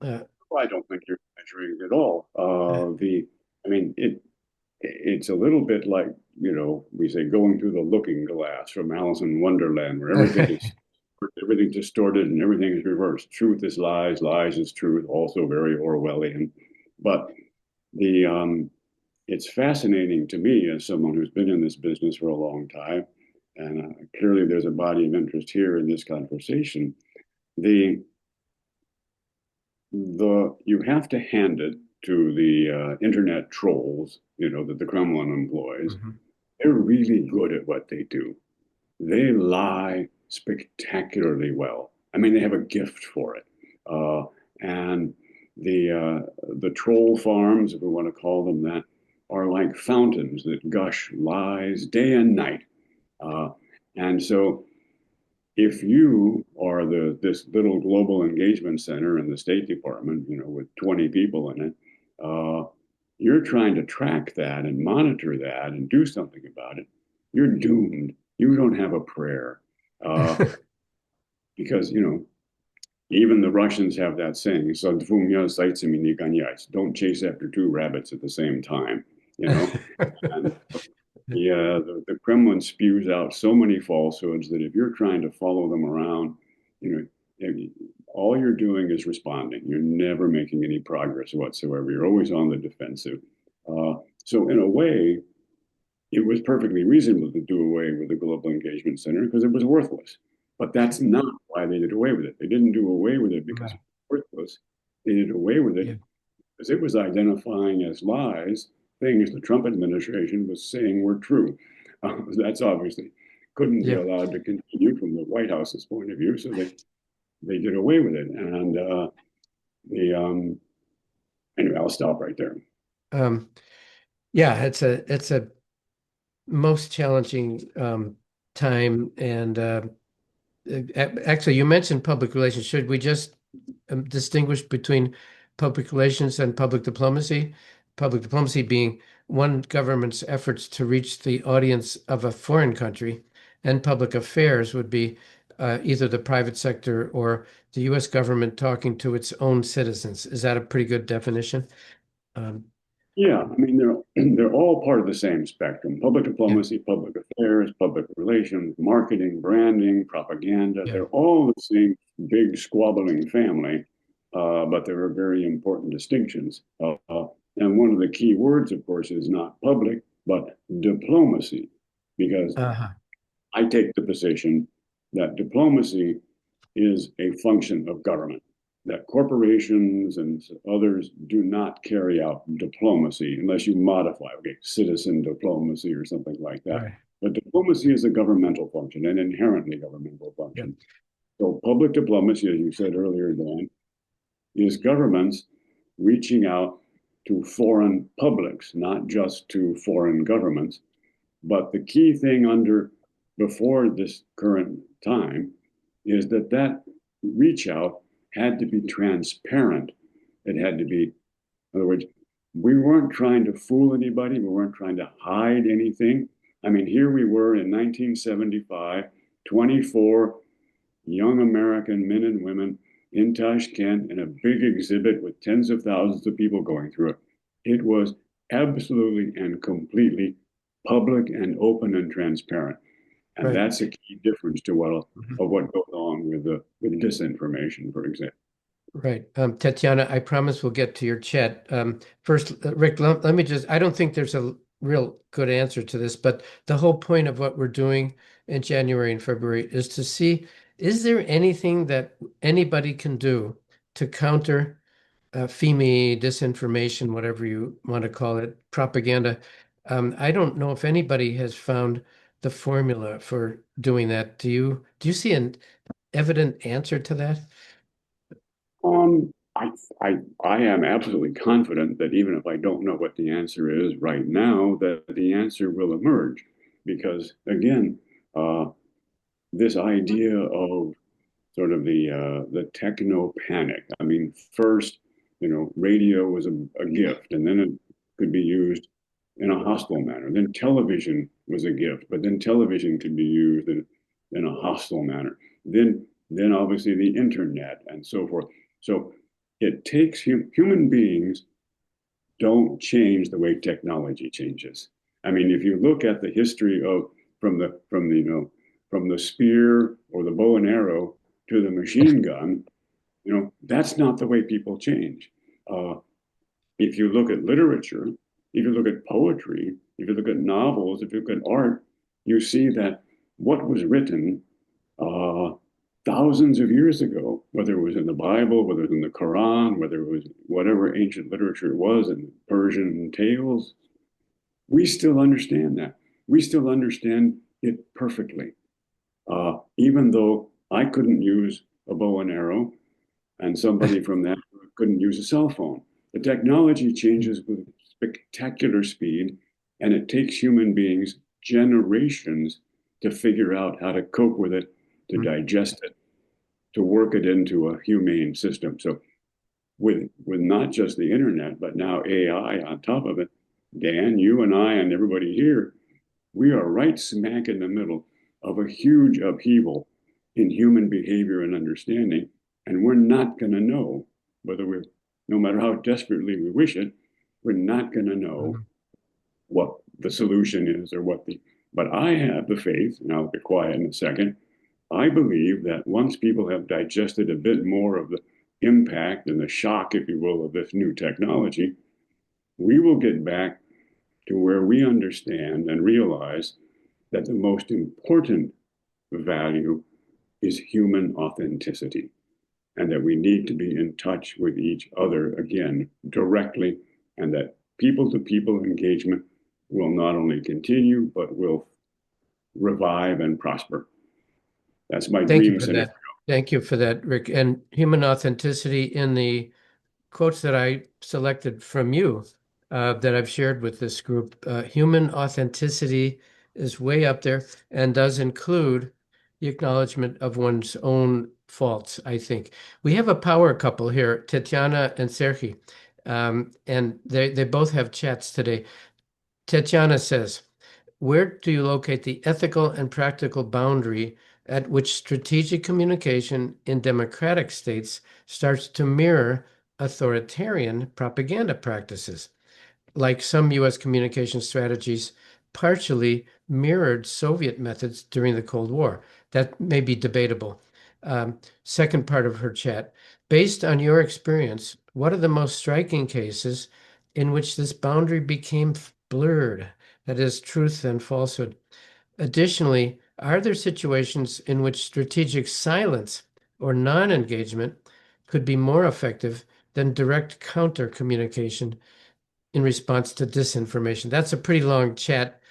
Uh,
Well, I don't think you're measuring it at all.
uh,
I mean, it's a little bit like, we say going through the looking glass from Alice in Wonderland, where everything distorted and everything is reversed. Truth is lies, lies is truth, also very Orwellian. But the it's fascinating to me as someone who's been in this business for a long time, and clearly there's a body of interest here in this conversation. The you have to hand it to the internet trolls, that the Kremlin employs.
mhm.
They're really good at what they do. They lie spectacularly well. I mean, they have a gift for it. And the troll farms, if we want to call them that, are like fountains that gush lies day and night. Uh, and so if you are this little global engagement center in the State Department, with 20 people in it, uh, you're trying to track that and monitor that and do something about it. You're doomed. You don't have a prayer, uh, because even the Russians have that saying, "So don't chase after two rabbits at the same time." You know, and yeah, the Kremlin spews out so many falsehoods that if you're trying to follow them around, you know, all you're doing is responding. You're never making any progress whatsoever. You're always on the defensive. Uh, so in a way, it was perfectly reasonable to do away with the Global Engagement Center because it was worthless. But that's not why they did away with it. They didn't do away with it because it
Right.
was worthless. They did away with
Yeah.
it because it was identifying as lies things the Trump administration was saying were true. That's obviously couldn't be
Yeah.
allowed to continue from the White House's point of view, so they did away with it. And the anyway, I'll stop right there.
Um, yeah, it's a most challenging time. And actually, you mentioned public relations. Should we just distinguish between public relations and public diplomacy? Public diplomacy being one government's efforts to reach the audience of a foreign country, and public affairs would be either the private sector or the U.S. government talking to its own citizens. Is that a pretty good definition? Um,
Yeah, I mean they're all part of the same spectrum. Public
yeah,
diplomacy, public affairs, public relations, marketing, branding, propaganda.
yeah.
They're all the same big squabbling family, but there are very important distinctions. And one of the key words, of course, is not public, but diplomacy, because
Uh-huh.
I take the position that diplomacy is a function of government, that corporations and others do not carry out diplomacy unless you modify, okay, citizen diplomacy or something like that.
Right.
But diplomacy is a governmental function, an inherently governmental
Yeah.
function. So public diplomacy, as you said earlier, Dan, is governments reaching out to foreign publics, not just to foreign governments. But the key thing before this current time is that reach out had to be transparent. It had to be, in other words, we weren't trying to fool anybody. We weren't trying to hide anything. I mean, here we were in 1975, 24 young American men and women in Tashkent in a big exhibit with tens of thousands of people going through it. It was absolutely and completely public and open and transparent. And
Right.
that's a key difference to what
Mhm.
of what goes on with disinformation, for example.
Right. Tatiana, I promise we'll get to your chat. First, Rick, let me just, I don't think there's a real good answer to this, but the whole point of what we're doing in January and February is to see, is there anything that anybody can do to counter FEME, disinformation, whatever you want to call it, propaganda? I don't know if anybody has found the formula for doing that. Do you see an evident answer to that?
Um, I, I am absolutely confident that even if I don't know what the answer is right now, that the answer will emerge. Because again, uh, this idea of sort of the techno panic. I mean, first, radio was a gift, and then it could be used in a hostile manner. Then television was a gift, but then television could be used in a hostile manner. Then obviously the internet and so forth. So it takes human beings don't change the way technology changes. I mean, if you look at the history of from the spear or the bow and arrow to the machine gun, that's not the way people change. Uh, if you look at literature, if you look at poetry, if you look at novels, if you look at art, you see that what was written uh, thousands of years ago, whether it was in the Bible, whether it was in the Quran, whether it was whatever ancient literature it was, in Persian tales, we still understand that. We still understand it perfectly. Even though I couldn't use a bow and arrow, and somebody from that couldn't use a cell phone. The technology changes with spectacular speed, and it takes human beings generations to figure out how to cope with it to digest it, to work it into a humane system. So with not just the internet, but now AI on top of it, Dan, you and I and everybody here, we are right smack in the middle of a huge upheaval in human behavior and understanding. And we're not going to know whether we're, no matter how desperately we wish it, we're not going to know
Mhm.
what the solution is or what the, but I have the faith, and I'll be quiet in a second. I believe that once people have digested a bit more of the impact and the shock, if you will, of this new technology, we will get back to where we understand and realize that the most important value is human authenticity and that we need to be in touch with each other again directly, and that people to people engagement will not only continue but will revive and prosper. That's my
Thank you
dream
for
scenario.
that. Thank you for that, Rick. And human authenticity in the quotes that I selected from you that I've shared with this group. Human authenticity is way up there and does include the acknowledgement of one's own faults, I think. We have a power couple here, Tatiana and Sergey, and they both have chats today. Tatiana says, where do you locate the ethical and practical boundary at which strategic communication in democratic states starts to mirror authoritarian propaganda practices? Like some US communication strategies partially mirrored Soviet methods during the Cold War. That may be debatable. Second part of her chat. Based on your experience, what are the most striking cases in which this boundary became blurred? That is, truth and falsehood. Additionally, are there situations in which strategic silence or non-engagement could be more effective than direct counter communication in response to disinformation? That's a pretty long chat,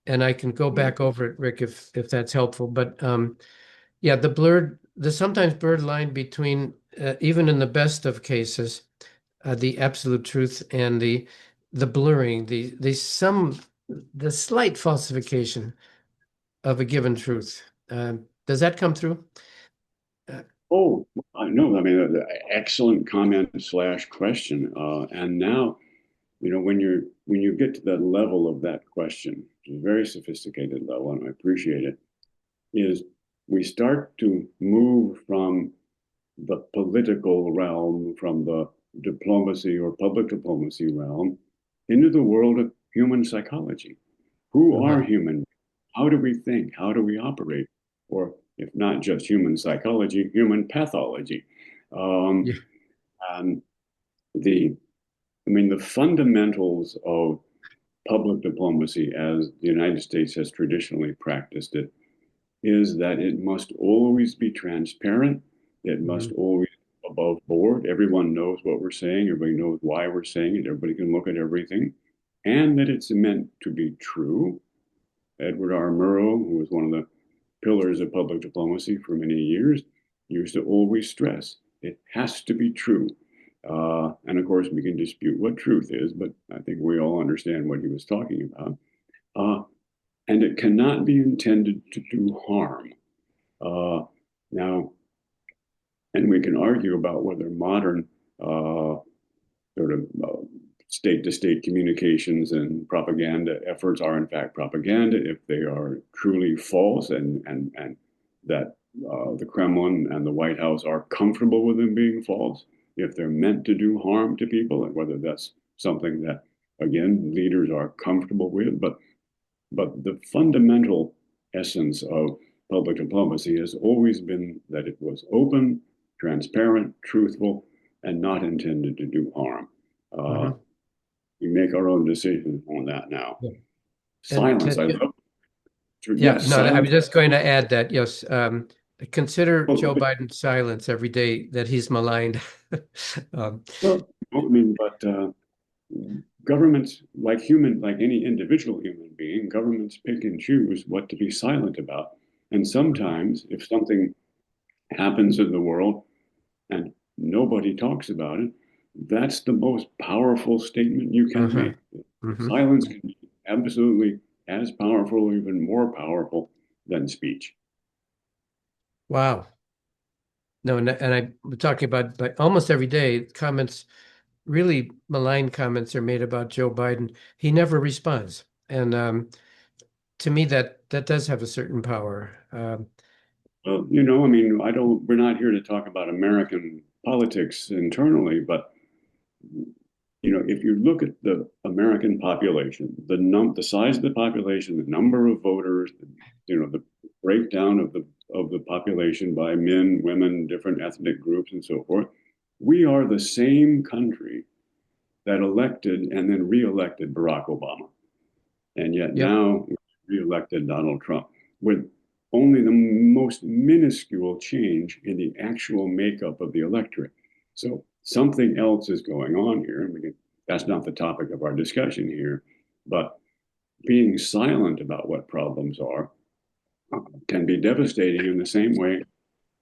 and I can go back over it, Rick, if that's helpful. But yeah, the sometimes blurred line between even in the best of cases, the absolute truth and the blurring, the slight falsification of a given truth. Does that come through? Uh,
Oh, no, I mean, excellent comment slash question. And now, when you get to that level of that question, which is a very sophisticated level, and I appreciate it, is we start to move from the political realm, from the diplomacy or public diplomacy realm, into the world of human psychology. Who are
uh-huh.
human? How do we think? How do we operate? Or if not just human psychology, human pathology. Um,
Yeah.
and the, I mean, the fundamentals of public diplomacy, as the United States has traditionally practiced it, is that it must always be transparent. It must
Mhm.
always be above board. Everyone knows what we're saying. Everybody knows why we're saying it. Everybody can look at everything. And that it's meant to be true. Edward R. Murrow, who was one of the pillars of public diplomacy for many years, used to always stress it has to be true. And of course, we can dispute what truth is, but I think we all understand what he was talking about. Uh, and it cannot be intended to do harm. Uh, Now, and we can argue about whether modern sort of state to state communications and propaganda efforts are in fact propaganda, if they are truly false, and that the Kremlin and the White House are comfortable with them being false, if they're meant to do harm to people, and whether that's something that, again, leaders are comfortable with. But the fundamental essence of public diplomacy has always been that it was open, transparent, truthful, and not intended to do harm. Uh,
Mhm.
we make our own decisions on that now.
Yeah. And
Silence, I love.
yeah,
Yes,
no, I
silence.
was just going to add that, yes, consider
Well,
Joe Biden's silence every day that he's maligned. Um,
I mean, but governments, like any individual human being, governments pick and choose what to be silent about. And sometimes, if something happens in the world and nobody talks about it, that's the most powerful statement you can
uh-huh.
make.
Hmm.
Silence can be absolutely as powerful, even more powerful than speech.
Wow. No, and I'm talking about like almost every day, comments, really malign comments are made about Joe Biden. He never responds. And to me, that does have a certain power.
Well, I mean, I don't, we're not here to talk about American politics internally, but if you look at the American population, the size of the population, the number of voters, the breakdown of the population by men, women, different ethnic groups, and so forth, we are the same country that elected and then re-elected Barack Obama. And yet
Yep.
now we re-elected Donald Trump with only the most minuscule change in the actual makeup of the electorate. So something else is going on here. That's not the topic of our discussion here, but being silent about what problems are can be devastating in the same way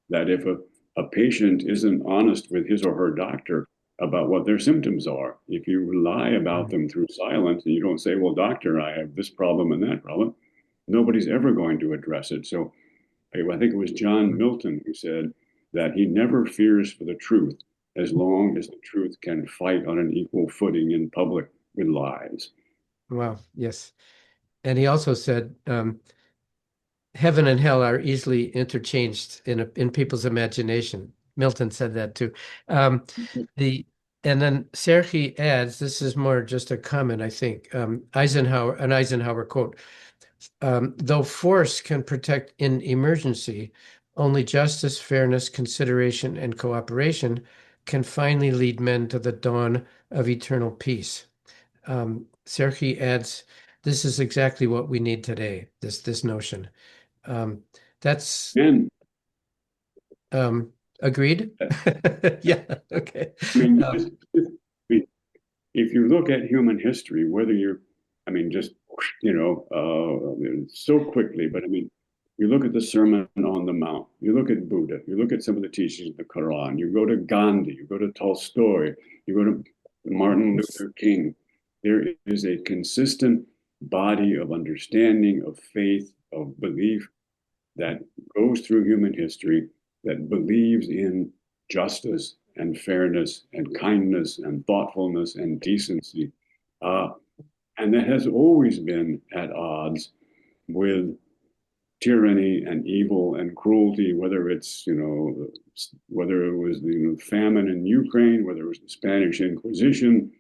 that if a patient isn't honest with his or her doctor about what their symptoms are, if you lie about
Mhm.
them through silence and you don't say, well, doctor, I have this problem and that problem, nobody's ever going to address it. So I think it was John Milton who said that he never fears for the truth as long as the truth can fight on an equal footing in public with lies.
Wow. Yes. And he also said, heaven and hell are easily interchanged in people's imagination. Milton said that too. Um, the and then Serhi adds, this is more just a comment, I think. An Eisenhower quote. Though force can protect in emergency, only justice, fairness, consideration, and cooperation can finally lead men to the dawn of eternal peace. Serhi adds, this is exactly what we need today, this notion. Um, that's
And
agreed.
I
Yeah, okay.
mean,
Um,
if you look at human history, whether you're, I mean, just, so quickly, but I mean, you look at the Sermon on the Mount, you look at Buddha, you look at some of the teachings of the Quran, you go to Gandhi, you go to Tolstoy, you go to Martin Luther King. There is a consistent body of understanding, of faith, of belief that goes through human history that believes in justice and fairness and kindness and thoughtfulness and decency. Uh, and that has always been at odds with tyranny and evil and cruelty, whether it's, whether it was the famine in Ukraine, whether it was the Spanish Inquisition,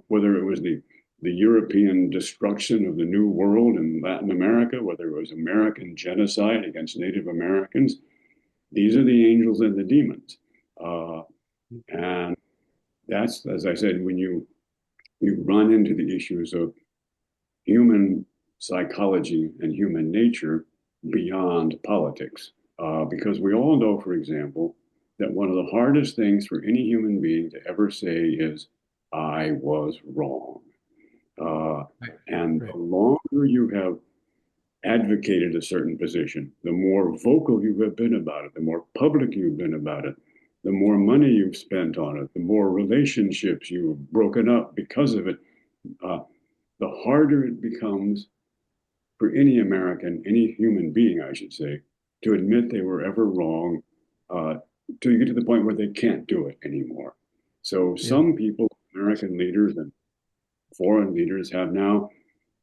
whether it was the European destruction of the New World in Latin America, whether it was American genocide against Native Americans. These are the angels and the demons. And that's, as I said, when you run into the issues of human psychology and human nature beyond politics. Because we all know, for example, that one of the hardest things for any human being to ever say is, I was wrong. Uh,
right,
and
right.
the longer you have advocated a certain position, the more vocal you have been about it, the more public you've been about it, the more money you've spent on it, the more relationships you've broken up because of it, uh, the harder it becomes for any American, any human being, I should say, to admit they were ever wrong, uh, till you get to the point where they can't do it anymore. So
Yeah.
some people, American leaders and foreign leaders, have now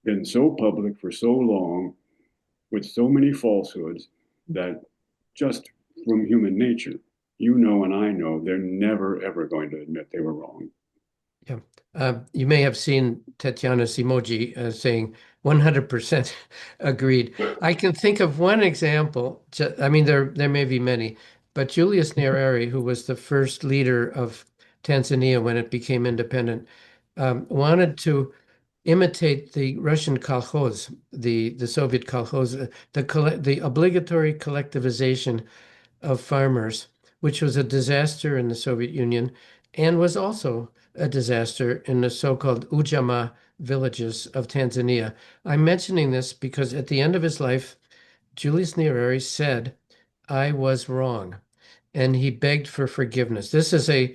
been so public for so long with so many falsehoods that just from human nature, and I know they're never ever going to admit they were wrong.
Yeah. You may have seen Tatiana's emoji saying 100% agreed. I can think of one example. I mean, there may be many, but Julius Nyerere, who was the first leader of Tanzania when it became independent, wanted to imitate the Russian kolkhoz, the Soviet kolkhoz, the obligatory collectivization of farmers, which was a disaster in the Soviet Union and was also a disaster in the so-called Ujamaa villages of Tanzania. I'm mentioning this because at the end of his life, Julius Nyerere said, I was wrong, and he begged for forgiveness. This is a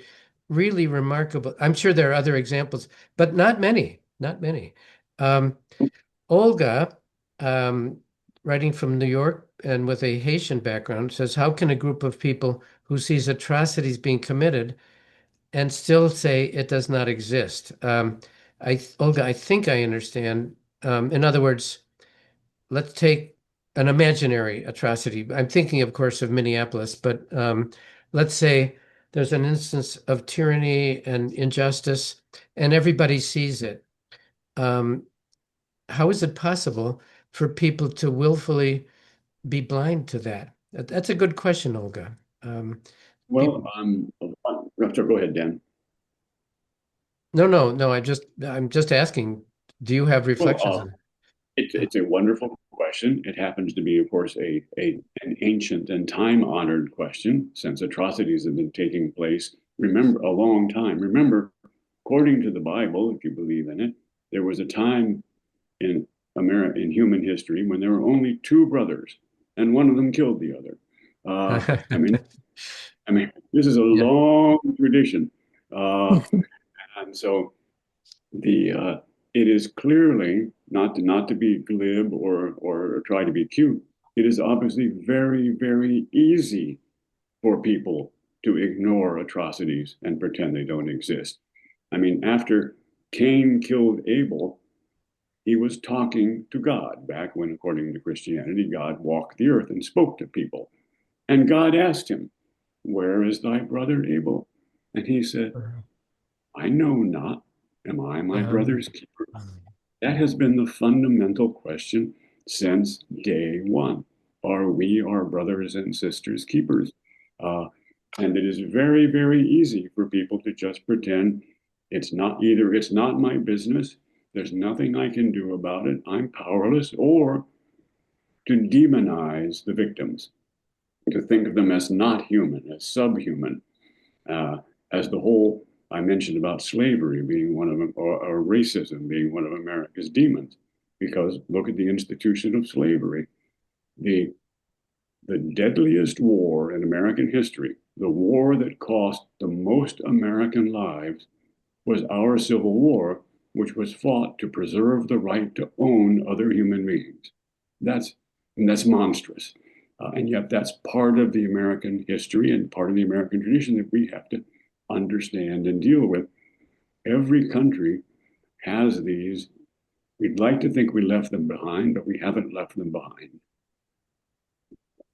really remarkable, I'm sure there are other examples, but not many, not many. Um, Olga, um, writing from New York and with a Haitian background, says, how can a group of people who sees atrocities being committed and still say it does not exist? Olga, I think I understand. In other words, let's take an imaginary atrocity. I'm thinking, of course, of Minneapolis, but let's say there's an instance of tyranny and injustice, and everybody sees it. Um, how is it possible for people to willfully be blind to that? That's a good question, Olga. Um,
Well,
people,
go ahead, Dan.
no. I'm just asking. Do you have
Well,
reflections on
it's a wonderful question. It happens to be, of course, an ancient and time-honored question, since atrocities have been taking place, remember, a long time. Remember, according to the Bible, if you believe in it, there was a time in in human history when there were only two brothers, and one of them killed the other. Uh, I mean,
it?
this is a
Yeah.
long tradition, and so the it is clearly not to be glib or try to be cute. It is obviously very easy for people to ignore atrocities and pretend they don't exist. I mean, after Cain killed Abel, he was talking to God back when, according to Christianity, God walked the earth and spoke to people. And God asked him, "Where is thy brother Abel?" And he said, "I know not. Am I my
Um,
brother's keeper?" That has been the fundamental question since day one. Are we our brothers and sisters keepers? Uh, and it is very easy for people to just pretend it's not my business, there's nothing I can do about it, I'm powerless, or to demonize the victims, to think of them as not human, as subhuman, uh, as the whole I mentioned about slavery being one of them, or racism being one of America's demons. Because look at the institution of slavery, the the deadliest war in American history, the war that cost the most American lives, was our Civil War, which was fought to preserve the right to own other human beings. That's that's monstrous. And yet that's part of the American history and part of the American tradition that we have to understand and deal with. Every country has these. We'd like to think we left them behind, but we haven't left them behind.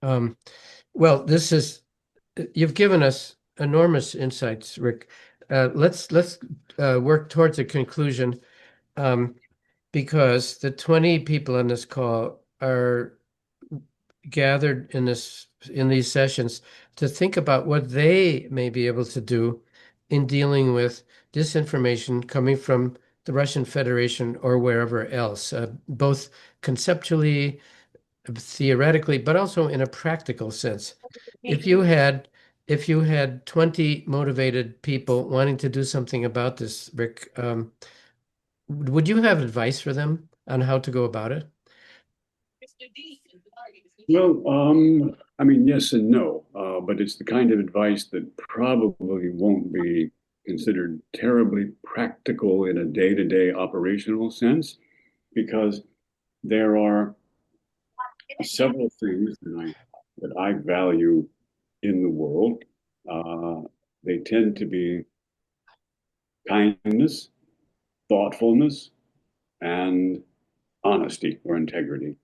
um, well, you've given us enormous insights, Rick. Let's work towards a conclusion, um, because the 20 people on this call are gathered in these sessions to think about what they may be able to do in dealing with disinformation coming from the Russian Federation or wherever else, both conceptually, theoretically, but also in a practical sense. If you had if you had 20 motivated people wanting to do something about this, Rick, would you have advice for them on how to go about it?
Well, I mean, yes and no, but it's the kind of advice that probably won't be considered terribly practical in a day-to-day operational sense, because there are several things that I value in the world. Uh, they tend to be kindness, thoughtfulness, and honesty or integrity.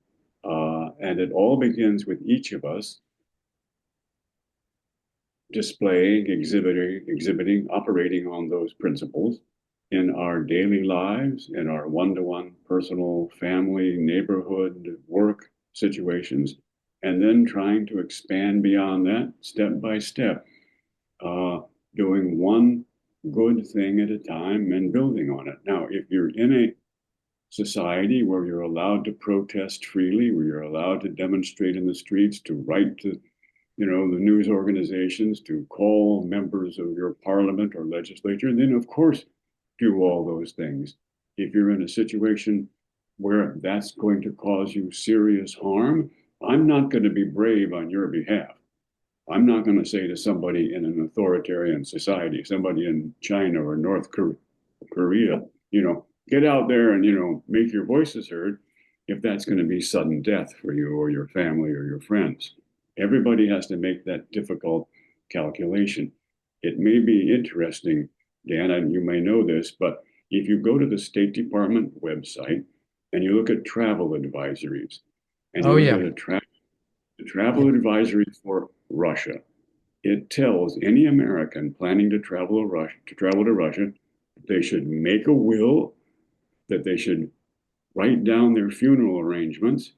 And it all begins with each of us displaying, exhibiting, operating on those principles in our daily lives, in our one-to-one personal, family, neighborhood, work situations, and then trying to expand beyond that step by step, uh, doing one good thing at a time and building on it. Now, if you're in a society where you're allowed to protest freely, where you're allowed to demonstrate in the streets, to write to the news organizations, to call members of your parliament or legislature, then of course do all those things. If you're in a situation where that's going to cause you serious harm, I'm not going to be brave on your behalf. I'm not going to say to somebody in an authoritarian society, somebody in China or North Korea, get out there and, make your voices heard. if that's going to be sudden death for you or your family or your friends. Everybody has to make that difficult calculation. It may be interesting, Dan, and you may know this, but if you go to the State Department website and you look at travel advisories and
Oh
you look at
yeah.
the travel
Yeah.
advisory for Russia, it tells any American planning to travel to Russia, they should make a will, that they should write down their funeral arrangements,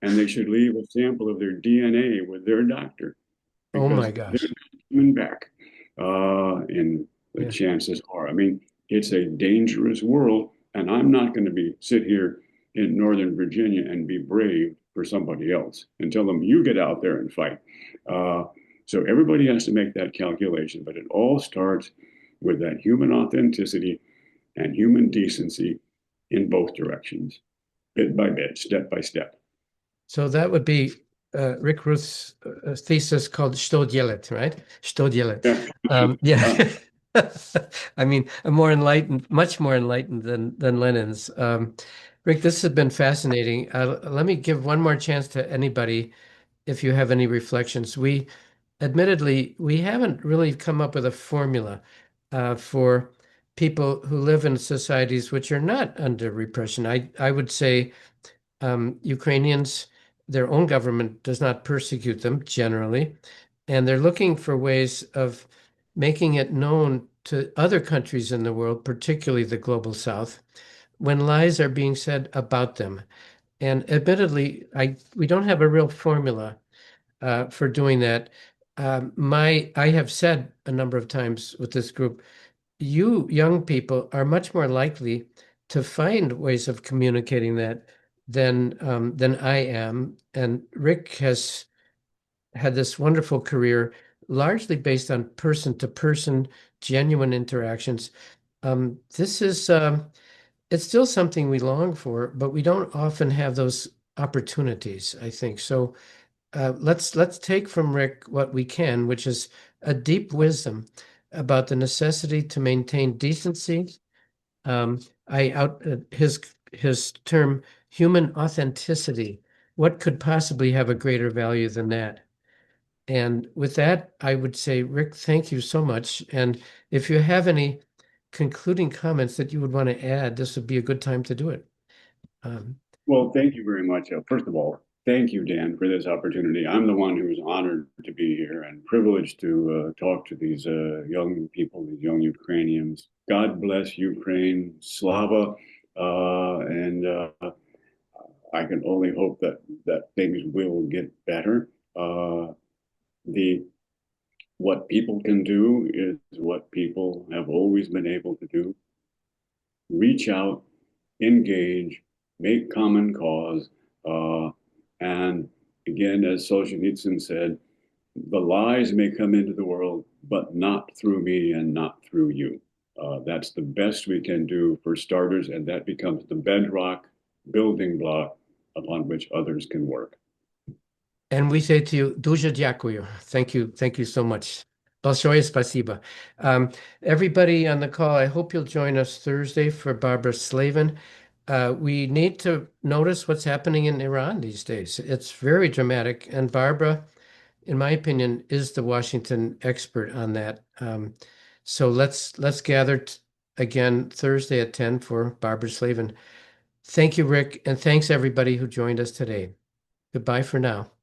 and they should leave a sample of their DNA with their doctor
Oh my
because they're
gosh.
not coming back. And the
Yeah.
chances are, I mean, it's a dangerous world, and I'm not going to be sit here in Northern Virginia and be brave for somebody else and tell them you get out there and fight. Uh, so everybody has to make that calculation, but it all starts with that human authenticity and human decency in both directions, bit by bit, step by step.
So that would be Rick Ruth's thesis called "Что делать," right? "Что делать?"
Yeah.
Yeah.
Uh,
I mean, I'm more enlightened, much more enlightened than Lenin's. Rick, this has been fascinating. Let me give one more chance to anybody if you have any reflections. Admittedly, we haven't really come up with a formula for people who live in societies which are not under repression. I would say Ukrainians, their own government does not persecute them generally, and they're looking for ways of making it known to other countries in the world, particularly the global south, when lies are being said about them. And admittedly, we don't have a real formula for doing that. I have said a number of times with this group, you young people are much more likely to find ways of communicating that than I am. And Rick has had this wonderful career, largely based on person-to-person, genuine interactions. This is it's still something we long for, but we don't often have those opportunities, I think. So let's take from Rick what we can, which is a deep wisdom about the necessity to maintain decency. Um, I out his term human authenticity. What could possibly have a greater value than that? And with that, I would say, Rick, thank you so much. And if you have any concluding comments that you would want to add, this would be a good time to do it. Um,
well, thank you very much. First of all, thank you, Dan, for this opportunity. I'm the one who's honored to be here and privileged to talk to these young people, these young Ukrainians. God bless Ukraine, Slava, and I can only hope that things will get better. The What people can do is what people have always been able to do: reach out, engage, make common cause. Uh, and again, as Solzhenitsyn said, the lies may come into the world, but not through me and not through you. That's the best we can do for starters, and that becomes the bedrock building block upon which others can work.
And we say to you, дуже дякую. Thank you so much. Большое спасибо. Everybody on the call, I hope you'll join us Thursday for Barbara Slavin. We need to notice what's happening in Iran these days. It's very dramatic, and Barbara, in my opinion, is the Washington expert on that. So let's gather again Thursday at 10 for Barbara Slavin. Thank you, Rick, and thanks everybody who joined us today. Goodbye for now.